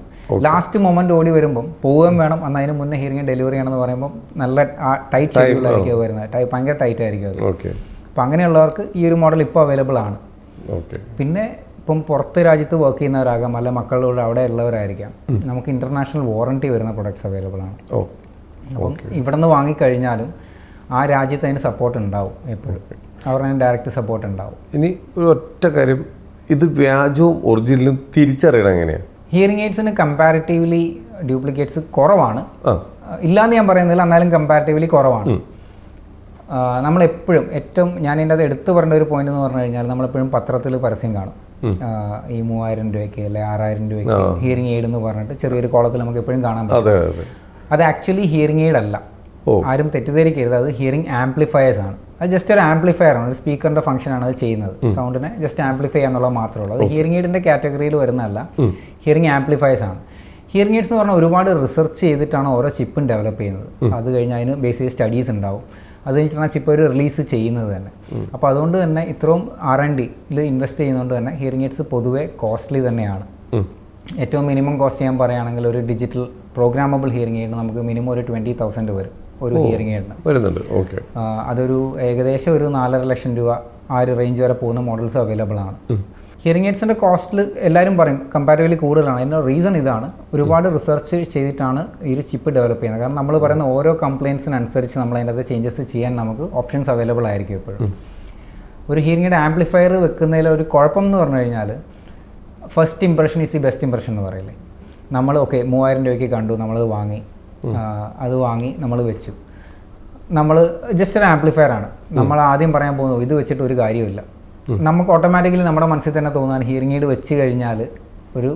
ലാസ്റ്റ് മൊമെന്റ് ഓടി വരുമ്പം പോവുകയും വേണം, എന്നാൽ അതിന് മുന്നേ ഹിയറിംഗ് ഡെലിവറി ആണെന്ന് പറയുമ്പോൾ നല്ല ടൈറ്റ് ഷെഡ്യൂളായിരിക്കും വരുന്നത്, ഭയങ്കര ടൈറ്റ് ആയിരിക്കും അത്. അപ്പം അങ്ങനെയുള്ളവർക്ക് ഈ ഒരു മോഡൽ ഇപ്പോൾ അവൈലബിൾ ആണ്. പിന്നെ ഇപ്പം പുറത്ത് രാജ്യത്ത് വർക്ക് ചെയ്യുന്നവരാകാം, അല്ല മക്കളുടെ അവിടെ ഉള്ളവരായിരിക്കാം, നമുക്ക് ഇൻ്റർനാഷണൽ വാറണ്ടി വരുന്ന പ്രൊഡക്ട്സ് അവൈലബിൾ ആണ്. അപ്പം ഇവിടെ നിന്ന് വാങ്ങിക്കഴിഞ്ഞാലും ആ രാജ്യത്ത് അതിന് സപ്പോർട്ട് ഉണ്ടാവും, എപ്പോഴും അവരുടെ ഡയറക്റ്റ് സപ്പോർട്ട് ഉണ്ടാവും. ഇനി ഒരു ഒറ്റ കാര്യം, ഇത് വ്യാജവും ഒറിജിനലും തിരിച്ചറിയണം എങ്ങനെയാണ്? ഹിയറിംഗ് എയ്ഡ്സിന് കമ്പാരിറ്റീവ്ലി ഡ്യൂപ്ലിക്കേറ്റ്സ് കുറവാണ്, ഇല്ലയെന്ന് ഞാൻ പറയുന്നില്ല, എന്നാലും കമ്പാരിറ്റീവ്ലി കുറവാണ്. നമ്മളെപ്പോഴും ഞാൻ ഇതിൻ്റെ അത് എടുത്തു പറയേണ്ട ഒരു പോയിന്റ് എന്ന് പറഞ്ഞു കഴിഞ്ഞാൽ, നമ്മളെപ്പോഴും പത്രത്തിൽ പരസ്യം കാണും, ഈ 3000 രൂപയ്ക്ക് അല്ലെ 6000 രൂപയ്ക്ക് ഹിയറിംഗ് എയ്ഡ് എന്ന് പറഞ്ഞിട്ട് ചെറിയൊരു കോളത്തിൽ നമുക്ക് എപ്പോഴും കാണാൻ പറ്റും. അത് ആക്ച്വലി ഹിയറിംഗ് എയ്ഡ് അല്ല, ആരും തെറ്റിദ്ധരിക്കരുത്. അത് ഹിയറിംഗ് ആംപ്ലിഫയേഴ്സ് ആണ്. അത് ജസ്റ്റ് ഒരു ആംപ്ലിഫയർ ആണ്, ഒരു സ്പീക്കറിന്റെ ഫംഗ്ഷനാണ് അത് ചെയ്യുന്നത്. സൗണ്ടിനെ ജസ്റ്റ് ആംപ്ലിഫൈ ചെയ്യാന്നുള്ളത് മാത്രമേ ഉള്ളൂ. അത് ഹിയറിംഗ് എയ്ഡിന്റെ കാറ്റഗറിയിൽ വരുന്നതല്ല, ഹിയറിംഗ് ആംപ്ലിഫയേഴ്സ് ആണ്. ഹിയറിംഗ് എയ്ഡ്സ് എന്ന് പറഞ്ഞാൽ ഒരുപാട് റിസർച്ച് ചെയ്തിട്ടാണ് ഓരോ ചിപ്പും ഡെവലപ്പ് ചെയ്യുന്നത്. അത് കഴിഞ്ഞ് അതിന് ബേസ് ചെയ്ത് സ്റ്റഡീസ് ഉണ്ടാവും, അത് കഴിഞ്ഞിട്ടാണ് ചിപ്പ് ഒരു റിലീസ് ചെയ്യുന്നത് തന്നെ. അപ്പോൾ അതുകൊണ്ട് തന്നെ ഇത്രയും R&Dയിൽ ഇൻവെസ്റ്റ് ചെയ്യുന്നതുകൊണ്ട് തന്നെ ഹിയറിംഗ് എയ്ഡ്സ് പൊതുവെ കോസ്റ്റ്ലി തന്നെയാണ്. ഏറ്റവും മിനിമം കോസ്റ്റ് ഞാൻ പറയുകയാണെങ്കിൽ ഒരു ഡിജിറ്റൽ പ്രോഗ്രാമബിൾ ഹിയറിംഗ് എയ്ഡിന് നമുക്ക് മിനിമം ഒരു 20,000 വരും ഒരു ഹിയറിംഗ് എയ്ഡിന്. അതൊരു ഏകദേശം ഒരു 4.5 ലക്ഷം രൂപ ആ ഒരു റേഞ്ച് വരെ പോകുന്ന മോഡൽസ് അവൈലബിൾ ആണ്. ഹിയറിംഗ് എയ്ഡ്സിൻ്റെ കോസ്റ്റിൽ എല്ലാവരും പറയും കമ്പാരിറ്റീവ്ലി കൂടുതലാണ്. അതിൻ്റെ റീസൺ ഇതാണ്, ഒരുപാട് റിസർച്ച് ചെയ്തിട്ടാണ് ഈ ഒരു ചിപ്പ് ഡെവലപ്പ് ചെയ്യുന്നത്. കാരണം നമ്മൾ പറയുന്ന ഓരോ കംപ്ലയിൻസിനനുസരിച്ച് നമ്മൾ അതിൻ്റെ അത് ചേഞ്ചസ് ചെയ്യാൻ നമുക്ക് ഓപ്ഷൻസ് അവൈലബിൾ ആയിരിക്കും എപ്പോഴും. ഒരു ഹിയറിംഗ് എയ്ഡ് ആംപ്ലിഫയർ വെക്കുന്നതിൽ ഒരു കുഴപ്പം എന്ന് പറഞ്ഞു കഴിഞ്ഞാൽ, first impression is the best impression എന്ന് പറയില്ലേ. നമ്മൾ 3000 രൂപയ്ക്ക് കണ്ടു, നമ്മളത് വാങ്ങി, നമ്മൾ വെച്ചു. നമ്മൾ ജസ്റ്റ് ഒരു ആംപ്ലിഫയർ ആണ്. നമ്മൾ ആദ്യം പറയാൻ പോകുന്നത് ഇത് വെച്ചിട്ട് ഒരു കാര്യമില്ല. നമുക്ക് ഓട്ടോമാറ്റിക്കലി നമ്മുടെ മനസ്സിൽ തന്നെ തോന്നാൻ ഹിയറിംഗ് എയ്ഡ് വെച്ച് കഴിഞ്ഞാൽ ഒരു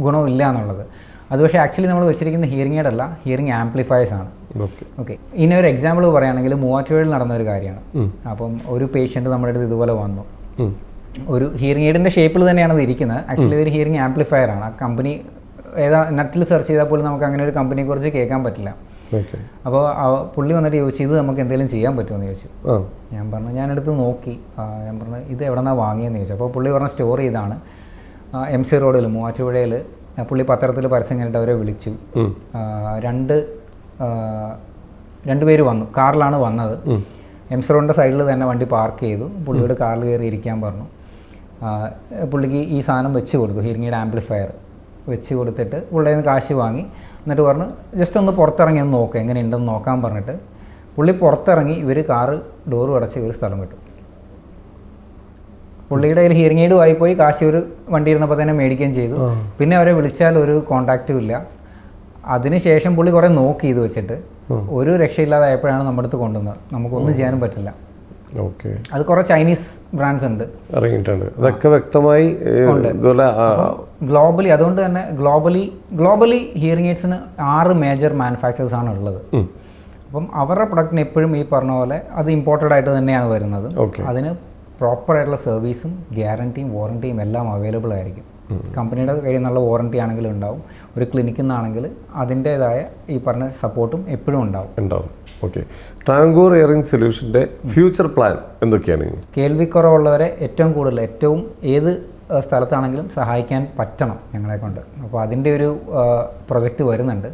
ഗുണമില്ല എന്നുള്ളത്. അത് പക്ഷേ ആക്ച്വലി നമ്മൾ വെച്ചിരിക്കുന്ന ഹിയറിംഗ് എയ്ഡ് അല്ല, ഹിയറിംഗ് ആംപ്ലിഫയേഴ്സ് ആണ്. ഓക്കെ, ഇനി ഒരു എക്സാമ്പിൾ പറയുകയാണെങ്കിൽ മൂവാറ്റുപുഴയിൽ നടന്ന ഒരു കാര്യമാണ്. അപ്പം ഒരു പേഷ്യൻറ്റ് നമ്മുടെ അടുത്ത് ഇതുപോലെ വന്നു. ഒരു ഹിയറിംഗ് എയ്ഡിൻ്റെ ഷേപ്പിൽ തന്നെയാണ് ഇത് ഇരിക്കുന്നത്. ആക്ച്വലി ഒരു ഹിയറിംഗ് ആംപ്ലിഫയർ ആണ്. ആ കമ്പനി ഏതാ നെറ്റിൽ സെർച്ച് ചെയ്താൽ പോലും നമുക്ക് അങ്ങനെ ഒരു കമ്പനിയെക്കുറിച്ച് കേൾക്കാൻ പറ്റില്ല. അപ്പോൾ പുള്ളി വന്നിട്ട് ചോദിച്ചു ഇത് നമുക്ക് എന്തെങ്കിലും ചെയ്യാൻ പറ്റുമെന്ന് ചോദിച്ചു. ഞാൻ പറഞ്ഞു ഞാനെടുത്ത് നോക്കി. ഞാൻ പറഞ്ഞു ഇത് എവിടെ നിന്നാണ് വാങ്ങിയെന്ന് ചോദിച്ചു. അപ്പോൾ പുള്ളി പറഞ്ഞ സ്റ്റോർ ചെയ്താണ് MC റോഡിൽ മൂവാറ്റുപുഴയിൽ. പുള്ളി പത്രത്തിൽ പരസ്യം കണ്ടിട്ട് അവരെ വിളിച്ചു. രണ്ട് പേര് വന്നു, കാറിലാണ് വന്നത്. MC റോഡിൻ്റെ സൈഡിൽ തന്നെ വണ്ടി പാർക്ക് ചെയ്തു. പുള്ളിയോട് കാറിൽ കയറി ഇരിക്കാൻ പറഞ്ഞു. പുള്ളിക്ക് ഈ സാധനം വെച്ച് കൊടുത്തു, ഹിയറിംഗ് എയ്ഡ് ആംപ്ലിഫയർ വെച്ച് കൊടുത്തിട്ട് പുള്ളിയിൽ നിന്ന് കാശ് വാങ്ങി. എന്നിട്ട് പറഞ്ഞു ജസ്റ്റ് ഒന്ന് പുറത്തിറങ്ങി ഒന്ന് നോക്കാം എങ്ങനെയുണ്ടെന്ന് നോക്കാൻ പറഞ്ഞിട്ട് പുള്ളി പുറത്തിറങ്ങി. ഇവർ കാറ് ഡോറ് അടച്ച് ഒരു സ്ഥലം വിട്ടു. പുള്ളിയുടെ കയ്യിൽ ഹിയറിംഗ് എയ്ഡ് ആയിപ്പോയി. കാശ് ഒരു വണ്ടി ഇരുന്നപ്പോൾ തന്നെ മേടിക്കുകയും ചെയ്തു. പിന്നെ അവരെ വിളിച്ചാൽ ഒരു കോൺടാക്റ്റും ഇല്ല. അതിനുശേഷം പുള്ളി കുറേ നോക്കി ഇത് വെച്ചിട്ട് ഒരു രക്ഷയില്ലാതായപ്പോഴാണ് നമ്മുടെ അടുത്ത് കൊണ്ടുവന്നത്. നമുക്കൊന്നും ചെയ്യാനും പറ്റില്ല. അത് കുറേ ചൈനീസ് ബ്രാൻഡ്സ് ഉണ്ട് ഇറങ്ങിയിട്ടുണ്ട്. അതൊക്കെ വ്യക്തമായി ഗ്ലോബലി. അതുകൊണ്ട് തന്നെ ഗ്ലോബലി ഹിയറിംഗ് എയ്ഡ്സിന് 6 മേജർ മാനുഫാക്ചേഴ്സ് ആണ് ഉള്ളത്. അപ്പം അവരുടെ പ്രൊഡക്റ്റിന് എപ്പോഴും ഈ പറഞ്ഞ പോലെ അത് ഇമ്പോർട്ടഡ് ആയിട്ട് തന്നെയാണ് വരുന്നത്. അതിന് പ്രോപ്പറായിട്ടുള്ള സർവീസും ഗ്യാരണ്ടിയും വാറണ്ടിയും എല്ലാം അവൈലബിൾ ആയിരിക്കും. കമ്പനിയുടെ കയ്യിൽ നിന്നുള്ള വാറണ്ടി ആണെങ്കിലും ഉണ്ടാവും. ഒരു ക്ലിനിക്കിൽ നിന്നാണെങ്കിൽ അതിൻ്റേതായ ഈ പറഞ്ഞ സപ്പോർട്ടും എപ്പോഴും ഉണ്ടാവും. ഓക്കെ. ട്രാങ്കൂർ ഹിയറിംഗ് സൊല്യൂഷൻ്റെ ഫ്യൂച്ചർ പ്ലാൻ എന്തൊക്കെയാണ്? കേൾവിക്കുറവുള്ളവരെ ഏറ്റവും ഏത് സ്ഥലത്താണെങ്കിലും സഹായിക്കാൻ പറ്റണം ഞങ്ങളെ കൊണ്ട്. അപ്പോൾ അതിൻ്റെ ഒരു പ്രൊജക്റ്റ് വരുന്നുണ്ട്.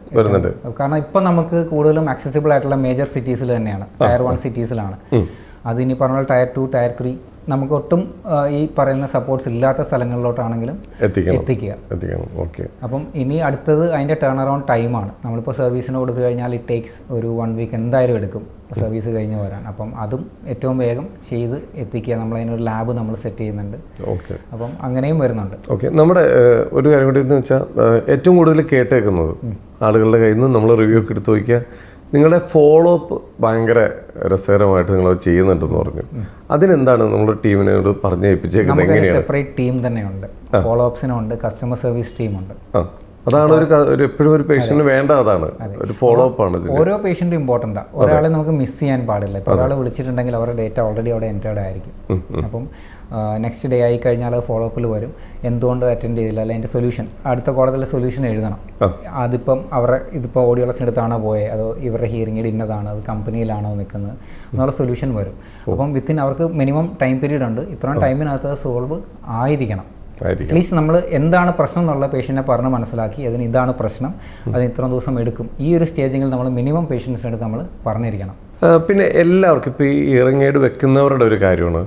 കാരണം ഇപ്പം നമുക്ക് കൂടുതലും ആക്സസിബിൾ ആയിട്ടുള്ള മേജർ സിറ്റീസിൽ തന്നെയാണ്, Tier 1 സിറ്റീസിലാണ്. അതിനി പറഞ്ഞാൽ Tier 2 Tier 3 നമുക്ക് ഒട്ടും ഈ പറയുന്ന സപ്പോർട്ട്സ് ഇല്ലാത്ത സ്ഥലങ്ങളിലോട്ടാണെങ്കിലും എത്തിക്കുക. അപ്പം ഇനി അടുത്തത് അതിൻ്റെ ടേൺ അറൗണ്ട് ടൈമാണ്. നമ്മളിപ്പോൾ സർവീസിന് കൊടുത്തു കഴിഞ്ഞാൽ ഇറ്റ് ടേക്സ് ഒരു 1 വീക്ക് എന്തായാലും എടുക്കും സർവീസ് കഴിഞ്ഞ് വരാൻ. അപ്പം അതും ഏറ്റവും വേഗം ചെയ്ത് എത്തിക്കുക. നമ്മളതിനൊരു ലാബ് നമ്മൾ സെറ്റ് ചെയ്യുന്നുണ്ട്. അപ്പം അങ്ങനെയും വരുന്നുണ്ട്. നമ്മുടെ ഒരു കാര്യം കൂടി എന്ന് വെച്ചാൽ ഏറ്റവും കൂടുതൽ കേട്ടേക്കുന്നത് ആളുകളുടെ കയ്യിൽ നിന്ന് നമ്മൾ റിവ്യൂ ഒക്കെ എടുത്ത് നോക്കിയാൽ നിങ്ങളുടെ ഫോളോ അപ്പ് ഭയങ്കര രസകരമായിട്ട് നിങ്ങൾ ചെയ്യുന്നുണ്ടെന്ന് പറഞ്ഞു. അതിനെന്താണ് നമ്മൾ ടീമിനോട് പറഞ്ഞ് ഏൽപ്പിച്ചേക്കുന്നത്? എങ്ങനെയാണ്? സെപ്പറേറ്റ് ടീം തന്നെയുണ്ട്. ഫോളോ അപ്സിനുണ്ട്, കസ്റ്റമർ സർവീസ് ടീമുണ്ട്. അതാണ് ഒരു എപ്പോഴും ഒരു പേഷ്യന്റിന് വേണ്ട, അതാണ് ഒരു ഫോളോ അപ്പ് ആണ്. ഓരോ പേഷ്യന്റും ഇമ്പോർട്ടൻ്റാണ്. ഒരാളെ നമുക്ക് മിസ് ചെയ്യാൻ പാടില്ല. ഇപ്പോൾ ഒരാൾ വിളിച്ചിട്ടുണ്ടെങ്കിൽ അവരുടെ ഡേറ്റ ഓൾറെഡി അവിടെ എൻറ്റേർഡ് ആയിരിക്കും. അപ്പം നെക്സ്റ്റ് ഡേ ആയി കഴിഞ്ഞാൽ ഫോളോ അപ്പിൽ വരും. എന്തുകൊണ്ട് അറ്റൻഡ് ചെയ്തില്ല, അല്ലെങ്കിൽ അതിൻ്റെ സൊല്യൂഷൻ അടുത്ത കോടതിയിലെ സൊല്യൂഷൻ എഴുതണം. അതിപ്പം ഇതിപ്പോൾ ഓഡിയോളജിൻ്റെ അടുത്താണോ പോയത്, അതോ ഇവരുടെ ഹിയറിംഗ് എയ്ഡ് ഇന്നതാണ്, അത് കമ്പനിയിലാണോ നിൽക്കുന്നത് എന്നുള്ള സൊല്യൂഷൻ വരും. അപ്പം വിത്തിൻ അവർക്ക് മിനിമം ടൈം പീരീഡ് ഉണ്ട്. ഇത്രയും ടൈമിനകത്ത് സോൾവ് ആയിരിക്കണം. അറ്റ്ലീസ്റ്റ് നമ്മൾ എന്താണ് പ്രശ്നം എന്നുള്ള പേഷ്യൻറ്റിനെ പറഞ്ഞ് മനസ്സിലാക്കി അതിന് ഇതാണ് പ്രശ്നം, അതിന് ഇത്ര ദിവസം എടുക്കും. ഈ ഒരു സ്റ്റേജിൽ നമ്മൾ മിനിമം പേഷ്യൻസിൻ്റെ അടുത്ത് നമ്മൾ പറഞ്ഞിരിക്കണം. പിന്നെ എല്ലാവർക്കും ഇപ്പോൾ ഈ ഹിയറിംഗ് എയ്ഡ് വെക്കുന്നവരുടെ ഒരു കാര്യമാണ്,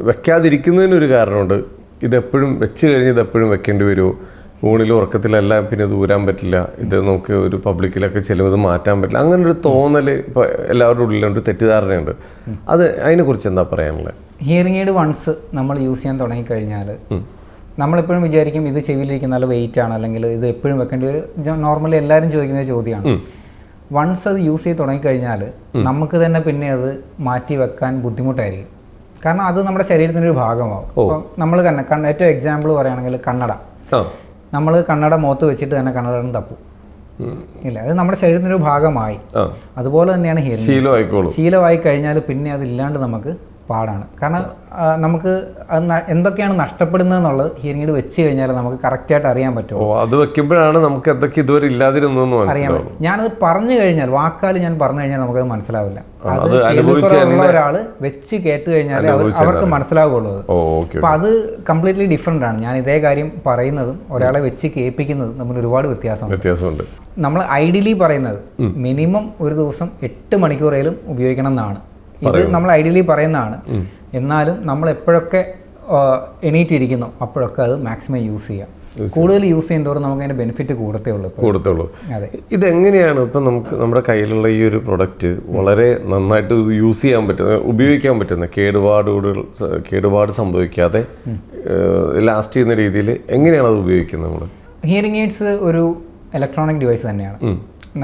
വെക്കാതിരിക്കുന്നതിനൊരു കാരണമുണ്ട്. ഇതെപ്പോഴും വെച്ച് കഴിഞ്ഞ് ഇതെപ്പോഴും വെക്കേണ്ടി വരുമോ, ഊണിലും ഉറക്കത്തിലെല്ലാം പിന്നെ ഇത് ഊരാൻ പറ്റില്ല, ഇത് നമുക്ക് ഒരു പബ്ലിക്കിലൊക്കെ ചെല്ലുമ്പോൾ ഇത് മാറ്റാൻ പറ്റില്ല, അങ്ങനെ ഒരു തോന്നൽ ഇപ്പോൾ എല്ലാവരുടെ ഉള്ളിലുണ്ട്, തെറ്റിദ്ധാരണയുണ്ട്. അതിനെക്കുറിച്ച് എന്താ പറയാനുള്ളത്? ഹിയറിംഗ് എയ്ഡ് വൺസ് നമ്മൾ യൂസ് ചെയ്യാൻ തുടങ്ങിക്കഴിഞ്ഞാൽ നമ്മളെപ്പോഴും വിചാരിക്കും ഇത് ചെവിയിലിരിക്കുന്ന നല്ല വെയിറ്റ് ആണ്, അല്ലെങ്കിൽ ഇത് എപ്പോഴും വെക്കേണ്ടി ഒരു നോർമലി എല്ലാവരും ചോദിക്കുന്ന ചോദ്യമാണ്. വൺസ് അത് യൂസ് ചെയ്ത് തുടങ്ങിക്കഴിഞ്ഞാൽ നമുക്ക് തന്നെ പിന്നെ അത് മാറ്റി വെക്കാൻ ബുദ്ധിമുട്ടായിരിക്കും. കാരണം അത് നമ്മുടെ ശരീരത്തിൻ്റെ ഒരു ഭാഗമാവും. അപ്പോൾ നമ്മൾ തന്നെ ഏറ്റവും എക്സാമ്പിൾ പറയുകയാണെങ്കിൽ കണ്ണട, നമ്മൾ കണ്ണട മുഖത്ത് വെച്ചിട്ട് തന്നെ കണ്ണട തപ്പും ഇല്ല, അത് നമ്മുടെ ശരീരത്തിൻ്റെ ഒരു ഭാഗമായി. അതുപോലെ തന്നെയാണ് ഹിയറിംഗ്. ശീലമായി കഴിഞ്ഞാൽ പിന്നെ അതില്ലാണ്ട് നമുക്ക് പാടാണ്. കാരണം നമുക്ക് എന്തൊക്കെയാണ് നഷ്ടപ്പെടുന്നത് എന്നുള്ളത് ഹിയറിംഗ് എയ്ഡ് വെച്ച് കഴിഞ്ഞാൽ നമുക്ക് കറക്റ്റായിട്ട് അറിയാൻ പറ്റുമോ. അത് വെക്കുമ്പോഴാണ് നമുക്ക് എന്തൊക്കെ ഇതുവരെ ഇല്ലാതിരുന്നു അറിയാൻ പറ്റും. ഞാനത് പറഞ്ഞു കഴിഞ്ഞാൽ വാക്കാൽ ഞാൻ പറഞ്ഞു കഴിഞ്ഞാൽ നമുക്കത് മനസ്സിലാവില്ല. അത് കേൾവിക്കുറവുള്ള ഒരാൾ വെച്ച് കേട്ട് കഴിഞ്ഞാൽ അവർക്ക് മനസ്സിലാവുള്ളൂ. അപ്പം അത് കംപ്ലീറ്റ്ലി ഡിഫറെൻ്റ് ആണ്. ഞാൻ ഇതേ കാര്യം പറയുന്നതും ഒരാളെ വെച്ച് കേൾപ്പിക്കുന്നതും തമ്മിൽ ഒരുപാട് വ്യത്യാസമുണ്ട്. നമ്മൾ ഐഡിയലി പറയുന്നത് മിനിമം ഒരു ദിവസം 8 മണിക്കൂറേലും ഉപയോഗിക്കണം എന്നാണ്. ഇത് നമ്മൾ ഐഡിയലി പറയുന്നതാണ്. എന്നാലും നമ്മൾ എപ്പോഴൊക്കെ എണീറ്റിരിക്കുന്നു അപ്പോഴൊക്കെ അത് മാക്സിമം യൂസ് ചെയ്യാം. കൂടുതൽ യൂസ് ചെയ്യുന്നതോറും നമുക്ക് അതിൻ്റെ ബെനിഫിറ്റ് കൂടത്തുള്ളൂ. അതെ. ഇതെങ്ങനെയാണ് ഇപ്പം നമുക്ക് നമ്മുടെ കയ്യിലുള്ള ഈ ഒരു പ്രൊഡക്റ്റ് വളരെ നന്നായിട്ട് യൂസ് ചെയ്യാൻ പറ്റുന്ന, ഉപയോഗിക്കാൻ പറ്റുന്ന, കേടുപാട് സംഭവിക്കാതെ ലാസ്റ്റ് ചെയ്യുന്ന രീതിയിൽ എങ്ങനെയാണ് അത് ഉപയോഗിക്കുന്നത്? നമ്മൾ ഹിയറിംഗ് എയ്ഡ്സ് ഒരു ഇലക്ട്രോണിക് ഡിവൈസ് തന്നെയാണ്.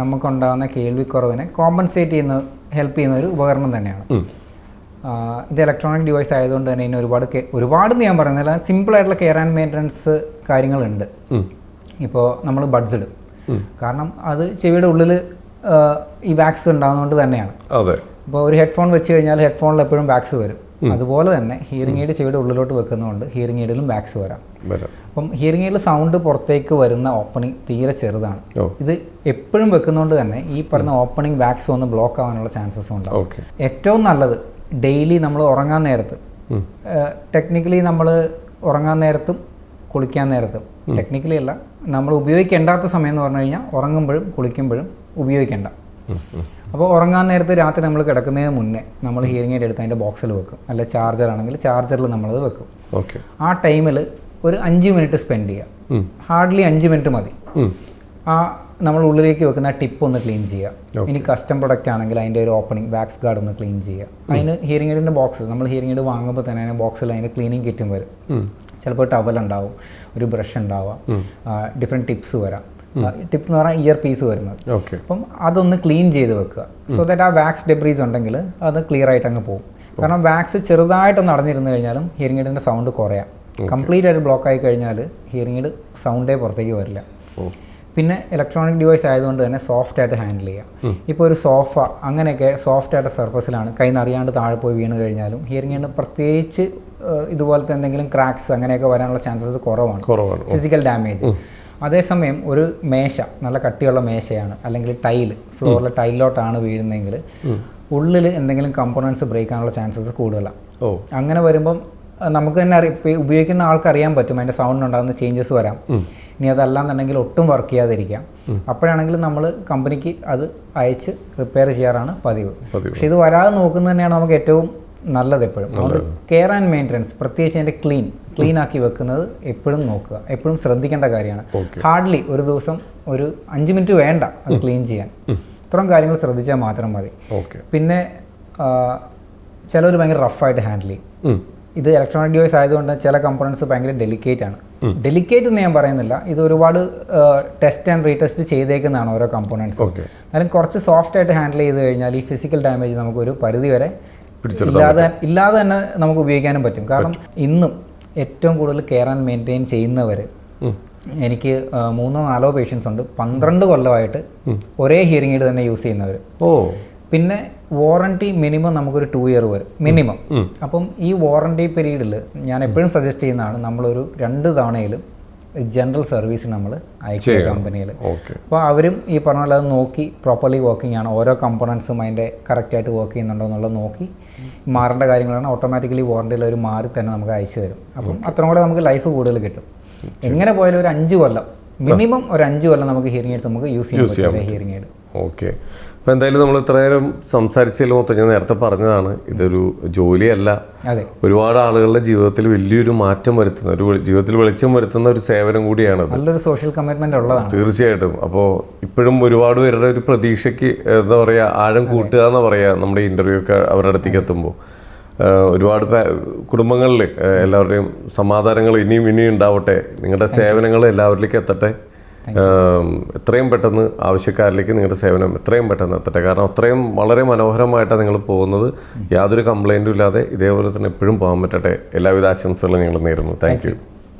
നമുക്കുണ്ടാകുന്ന കേൾവിക്കുറവിനെ കോമ്പൻസേറ്റ് ചെയ്യുന്ന ഹെൽപ്പ് ചെയ്യുന്ന ഒരു ഉപകരണം തന്നെയാണ്. ഇത് ഇലക്ട്രോണിക് ഡിവൈസ് ആയതുകൊണ്ട് തന്നെ ഇതിന് ഒരുപാട് ഞാൻ പറയുന്നില്ല, സിമ്പിളായിട്ടുള്ള കെയർ ആൻഡ് മെയിൻ്റനൻസ് കാര്യങ്ങളുണ്ട്. ഇപ്പോൾ നമ്മൾ ബഡ്സ് ഇടും, കാരണം അത് ചെവിയുടെ ഉള്ളിൽ ഈ വാക്സ് ഉണ്ടാകുന്നതുകൊണ്ട് തന്നെയാണ്. ഇപ്പോൾ ഒരു ഹെഡ്ഫോൺ വെച്ച് കഴിഞ്ഞാൽ ഹെഡ്ഫോണിൽ എപ്പോഴും വാക്സ് വരും. അതുപോലെ തന്നെ ഹിയറിംഗ് എയ്ഡ് ചെവിയുടെ ഉള്ളിലോട്ട് വെക്കുന്നതുകൊണ്ട് ഹിയറിംഗ് എയ്ഡിലും വാക്സ് വരാം. അപ്പം ഹിയറിംഗ് എയ്ഡിൽ സൗണ്ട് പുറത്തേക്ക് വരുന്ന ഓപ്പണിംഗ് തീരെ ചെറുതാണ്. ഇത് എപ്പോഴും വെക്കുന്നതുകൊണ്ട് തന്നെ ഈ പറഞ്ഞ ഓപ്പണിംഗ് വാക്സ് ഒന്ന് ബ്ലോക്ക് ആവാനുള്ള ചാൻസസ് ഉണ്ടാവും. ഏറ്റവും നല്ലത് ഡെയിലി നമ്മൾ ഉറങ്ങാൻ നേരത്ത്, ടെക്നിക്കലി നമ്മൾ ഉറങ്ങാൻ നേരത്തും കുളിക്കാൻ നേരത്തും, ടെക്നിക്കലി അല്ല, നമ്മൾ ഉപയോഗിക്കേണ്ടാത്ത സമയം എന്ന് പറഞ്ഞു കഴിഞ്ഞാൽ ഉറങ്ങുമ്പോഴും കുളിക്കുമ്പോഴും ഉപയോഗിക്കേണ്ട. അപ്പോൾ ഉറങ്ങാൻ നേരത്ത് രാത്രി നമ്മൾ കിടക്കുന്നതിന് മുന്നേ നമ്മൾ ഹിയറിംഗ് എയ്ഡ് എടുത്ത് അതിൻ്റെ ബോക്സിൽ വെക്കും, അല്ല ചാർജർ ആണെങ്കിൽ ചാർജറിൽ നമ്മളത് വെക്കും. ആ ടൈമിൽ ഒരു 5 മിനിറ്റ് സ്പെൻഡ് ചെയ്യുക, ഹാർഡ്ലി 5 മിനിറ്റ് മതി. ആ നമ്മൾ ഉള്ളിലേക്ക് വെക്കുന്ന ടിപ്പ് ഒന്ന് ക്ലീൻ ചെയ്യുക. ഇനി കസ്റ്റം പ്രൊഡക്റ്റ് ആണെങ്കിൽ അതിൻ്റെ ഒരു ഓപ്പണിംഗ് വാക്സ് ഗാർഡ് ഒന്ന് ക്ലീൻ ചെയ്യുക. അതിന് ഹിയറിംഗ് എയ്ഡിൻ്റെ ബോക്സ്, നമ്മൾ ഹിയറിംഗ് എയ്ഡ് വാങ്ങുമ്പോൾ തന്നെ അതിന് ബോക്സിൽ അതിൻ്റെ ക്ലീനിങ് കിറ്റും വരും. ചിലപ്പോൾ ടവൽ ഉണ്ടാവും, ഒരു ബ്രഷ് ഉണ്ടാവാം, ഡിഫറെൻറ്റ് ടിപ്സ് വരാം. ടിപ്പ് എന്ന് പറഞ്ഞാൽ ഇയർ പീസ് വരുന്നത്. അപ്പം അതൊന്ന് ക്ലീൻ ചെയ്ത് വെക്കുക. സോ ദാറ്റ് ആ വാക്സ് ഡെബ്രീസ് ഉണ്ടെങ്കിൽ അത് ക്ലിയർ ആയിട്ട് അങ്ങ് പോകും. കാരണം വാക്സ് ചെറുതായിട്ടൊന്ന് അടഞ്ഞിരുന്നു കഴിഞ്ഞാലും ഹിയറിംഗ് എയ്ഡിൻ്റെ സൗണ്ട് കുറയാം. കംപ്ലീറ്റ് ആയിട്ട് ബ്ലോക്ക് ആയി കഴിഞ്ഞാൽ ഹിയറിംഗ് എയ്ഡ് സൗണ്ടേ പുറത്തേക്ക് വരില്ല. പിന്നെ ഇലക്ട്രോണിക് ഡിവൈസ് ആയതുകൊണ്ട് തന്നെ സോഫ്റ്റ് ആയിട്ട് ഹാൻഡിൽ ചെയ്യാം. ഇപ്പോൾ ഒരു സോഫ അങ്ങനെയൊക്കെ സോഫ്റ്റ് ആയിട്ട് സർഫസിലാണ്, കൈ നിറയാണ്ട് താഴെ പോയി വീണ് കഴിഞ്ഞാലും ഹിയറിംഗ് എയ്ഡ് പ്രത്യേകിച്ച് ഇതുപോലത്തെ എന്തെങ്കിലും ക്രാക്സ് അങ്ങനെയൊക്കെ വരാനുള്ള ചാൻസസ് കുറവാണ്, ഫിസിക്കൽ ഡാമേജ്. അതേസമയം ഒരു മേശ, നല്ല കട്ടിയുള്ള മേശയാണ്, അല്ലെങ്കിൽ ടൈല്, ഫ്ലോറിലെ ടൈലിലോട്ടാണ് വീഴുന്നതെങ്കിൽ ഉള്ളിൽ എന്തെങ്കിലും കമ്പോണൻസ് ബ്രേക്ക് ആകാനുള്ള ചാൻസസ് കൂടുതലാണ്. അങ്ങനെ വരുമ്പം നമുക്ക് തന്നെ ഉപയോഗിക്കുന്ന ആൾക്ക് അറിയാൻ പറ്റും അതിൻ്റെ സൗണ്ട് ഉണ്ടാകുന്ന ചേഞ്ചസ് വരാം. ഇനി അതല്ലാന്നുണ്ടെങ്കിൽ ഒട്ടും വർക്ക് ചെയ്യാതിരിക്കാം. അപ്പോഴാണെങ്കിൽ നമ്മൾ കമ്പനിക്ക് അത് അയച്ച് റിപ്പയർ ചെയ്യാറാണ് പതിവ്. പക്ഷെ ഇത് വരാതെ നോക്കുന്നത് തന്നെയാണ് നമുക്ക് ഏറ്റവും നല്ലത് എപ്പോഴും. അതുകൊണ്ട് കെയർ ആൻഡ് മെയിൻ്റനൻസ്, പ്രത്യേകിച്ച് അതിൻ്റെ ക്ലീൻ ആക്കി വെക്കുന്നത് എപ്പോഴും നോക്കുക, എപ്പോഴും ശ്രദ്ധിക്കേണ്ട കാര്യമാണ്. ഹാർഡ്ലി ഒരു ദിവസം ഒരു 5 മിനിറ്റ് വേണ്ട അത് ക്ലീൻ ചെയ്യാൻ. ഇത്രയും കാര്യങ്ങൾ ശ്രദ്ധിച്ചാൽ മാത്രം മതി. പിന്നെ ചിലർ ഭയങ്കര റഫായിട്ട് ഹാൻഡിൽ ചെയ്യും. ഇത് ഇലക്ട്രോണിക് ഡിവൈസ് ആയതുകൊണ്ട് ചില കമ്പോണൻസ് ഭയങ്കര ഡെലിക്കേറ്റ് ആണ്. ഡെലിക്കേറ്റ് എന്ന് ഞാൻ പറയുന്നില്ല, ഇത് ഒരുപാട് ടെസ്റ്റ് ആൻഡ് റീടെസ്റ്റ് ചെയ്തേക്കുന്നതാണ് ഓരോ കമ്പോണൻസ്. എന്നാലും കുറച്ച് സോഫ്റ്റ് ആയിട്ട് ഹാൻഡിൽ ചെയ്ത് കഴിഞ്ഞാൽ ഈ ഫിസിക്കൽ ഡാമേജ് നമുക്കൊരു പരിധി വരെ ഇല്ലാതെ തന്നെ നമുക്ക് ഉപയോഗിക്കാനും പറ്റും. കാരണം ഇന്നും ഏറ്റവും കൂടുതൽ കെയർ ആൻഡ് മെയിൻറ്റെയിൻ ചെയ്യുന്നവർ, എനിക്ക് 3-4 പേഷ്യൻസ് ഉണ്ട് 12 കൊല്ലമായിട്ട് ഒരേ ഹിയറിംഗ് എയ്ഡ് തന്നെ യൂസ് ചെയ്യുന്നവർ. പിന്നെ വാറണ്ടി മിനിമം നമുക്കൊരു 2 ഇയർ വരും മിനിമം. അപ്പം ഈ വാറണ്ടി പീരീഡിൽ ഞാൻ എപ്പോഴും സജസ്റ്റ് ചെയ്യുന്നതാണ് നമ്മളൊരു 2 തവണയിലും ജനറൽ സർവീസ് നമ്മൾ അയക്കുക കമ്പനിയിൽ. അപ്പോൾ അവരും ഈ പറഞ്ഞ പോലെ അത് നോക്കി പ്രോപ്പർലി വർക്കിംഗ് ആണ്, ഓരോ കമ്പോണൻസും അതിൻ്റെ കറക്റ്റായിട്ട് വർക്ക് ചെയ്യുന്നുണ്ടോ എന്നുള്ളത് നോക്കി മാറേണ്ട കാര്യങ്ങളാണ് ഓട്ടോമാറ്റിക്കലി വാറണ്ടിയിൽ ഒരു മാറി തന്നെ നമുക്ക് അയച്ചു തരും. അപ്പം അത്രയും കൂടെ നമുക്ക് ലൈഫ് കൂടുതൽ കിട്ടും. എങ്ങനെ പോയാലും ഒരു 5 കൊല്ലം മിനിമം, ഒരു 5 കൊല്ലം നമുക്ക് ഹിയറിംഗ് എയ്ഡ്സ് നമുക്ക് യൂസ് ചെയ്യാൻ പറ്റും ഹിയറിംഗ് എയ്ഡ്. ഓക്കെ. അപ്പോൾ എന്തായാലും നമ്മൾ ഇത്ര നേരം സംസാരിച്ചതിൽ മൊത്തം ഞാൻ നേരത്തെ പറഞ്ഞതാണ്, ഇതൊരു ജോലിയല്ല, ഒരുപാട് ആളുകളുടെ ജീവിതത്തിൽ വലിയൊരു മാറ്റം വരുത്തുന്ന, ഒരു ജീവിതത്തിൽ വെളിച്ചം വരുത്തുന്ന ഒരു സേവനം കൂടിയാണ്. നല്ലൊരു സോഷ്യൽ കമ്മിറ്റ്മെന്റ് ഉള്ളതാണ് തീർച്ചയായിട്ടും. അപ്പോൾ ഇപ്പോഴും ഒരുപാട് പേരുടെ ഒരു പ്രതീക്ഷയ്ക്ക് എന്താ പറയുക, ആഴം കൂട്ടുക എന്ന് പറയുക നമ്മുടെ ഇൻ്റർവ്യൂ ഒക്കെ അവരുടെ അടുത്തേക്ക് എത്തുമ്പോൾ. ഒരുപാട് കുടുംബങ്ങളിൽ എല്ലാവരുടെയും സമാധാനങ്ങൾ ഇനിയും ഉണ്ടാവട്ടെ. നിങ്ങളുടെ സേവനങ്ങൾ എല്ലാവരിലേക്കും എത്തട്ടെ. എത്രയും പെട്ടെന്ന് ആവശ്യക്കാരിലേക്ക് നിങ്ങളുടെ സേവനം എത്രയും പെട്ടെന്ന് എത്തട്ടെ. കാരണം അത്രയും വളരെ മനോഹരമായിട്ടാണ് നിങ്ങൾ പോകുന്നത്. യാതൊരു കംപ്ലൈൻറ്റും ഇല്ലാതെ ഇതേപോലെ തന്നെ എപ്പോഴും പോകാൻ പറ്റട്ടെ. എല്ലാവിധ ആശംസകളും നിങ്ങൾ നേരുന്നു. Thank you.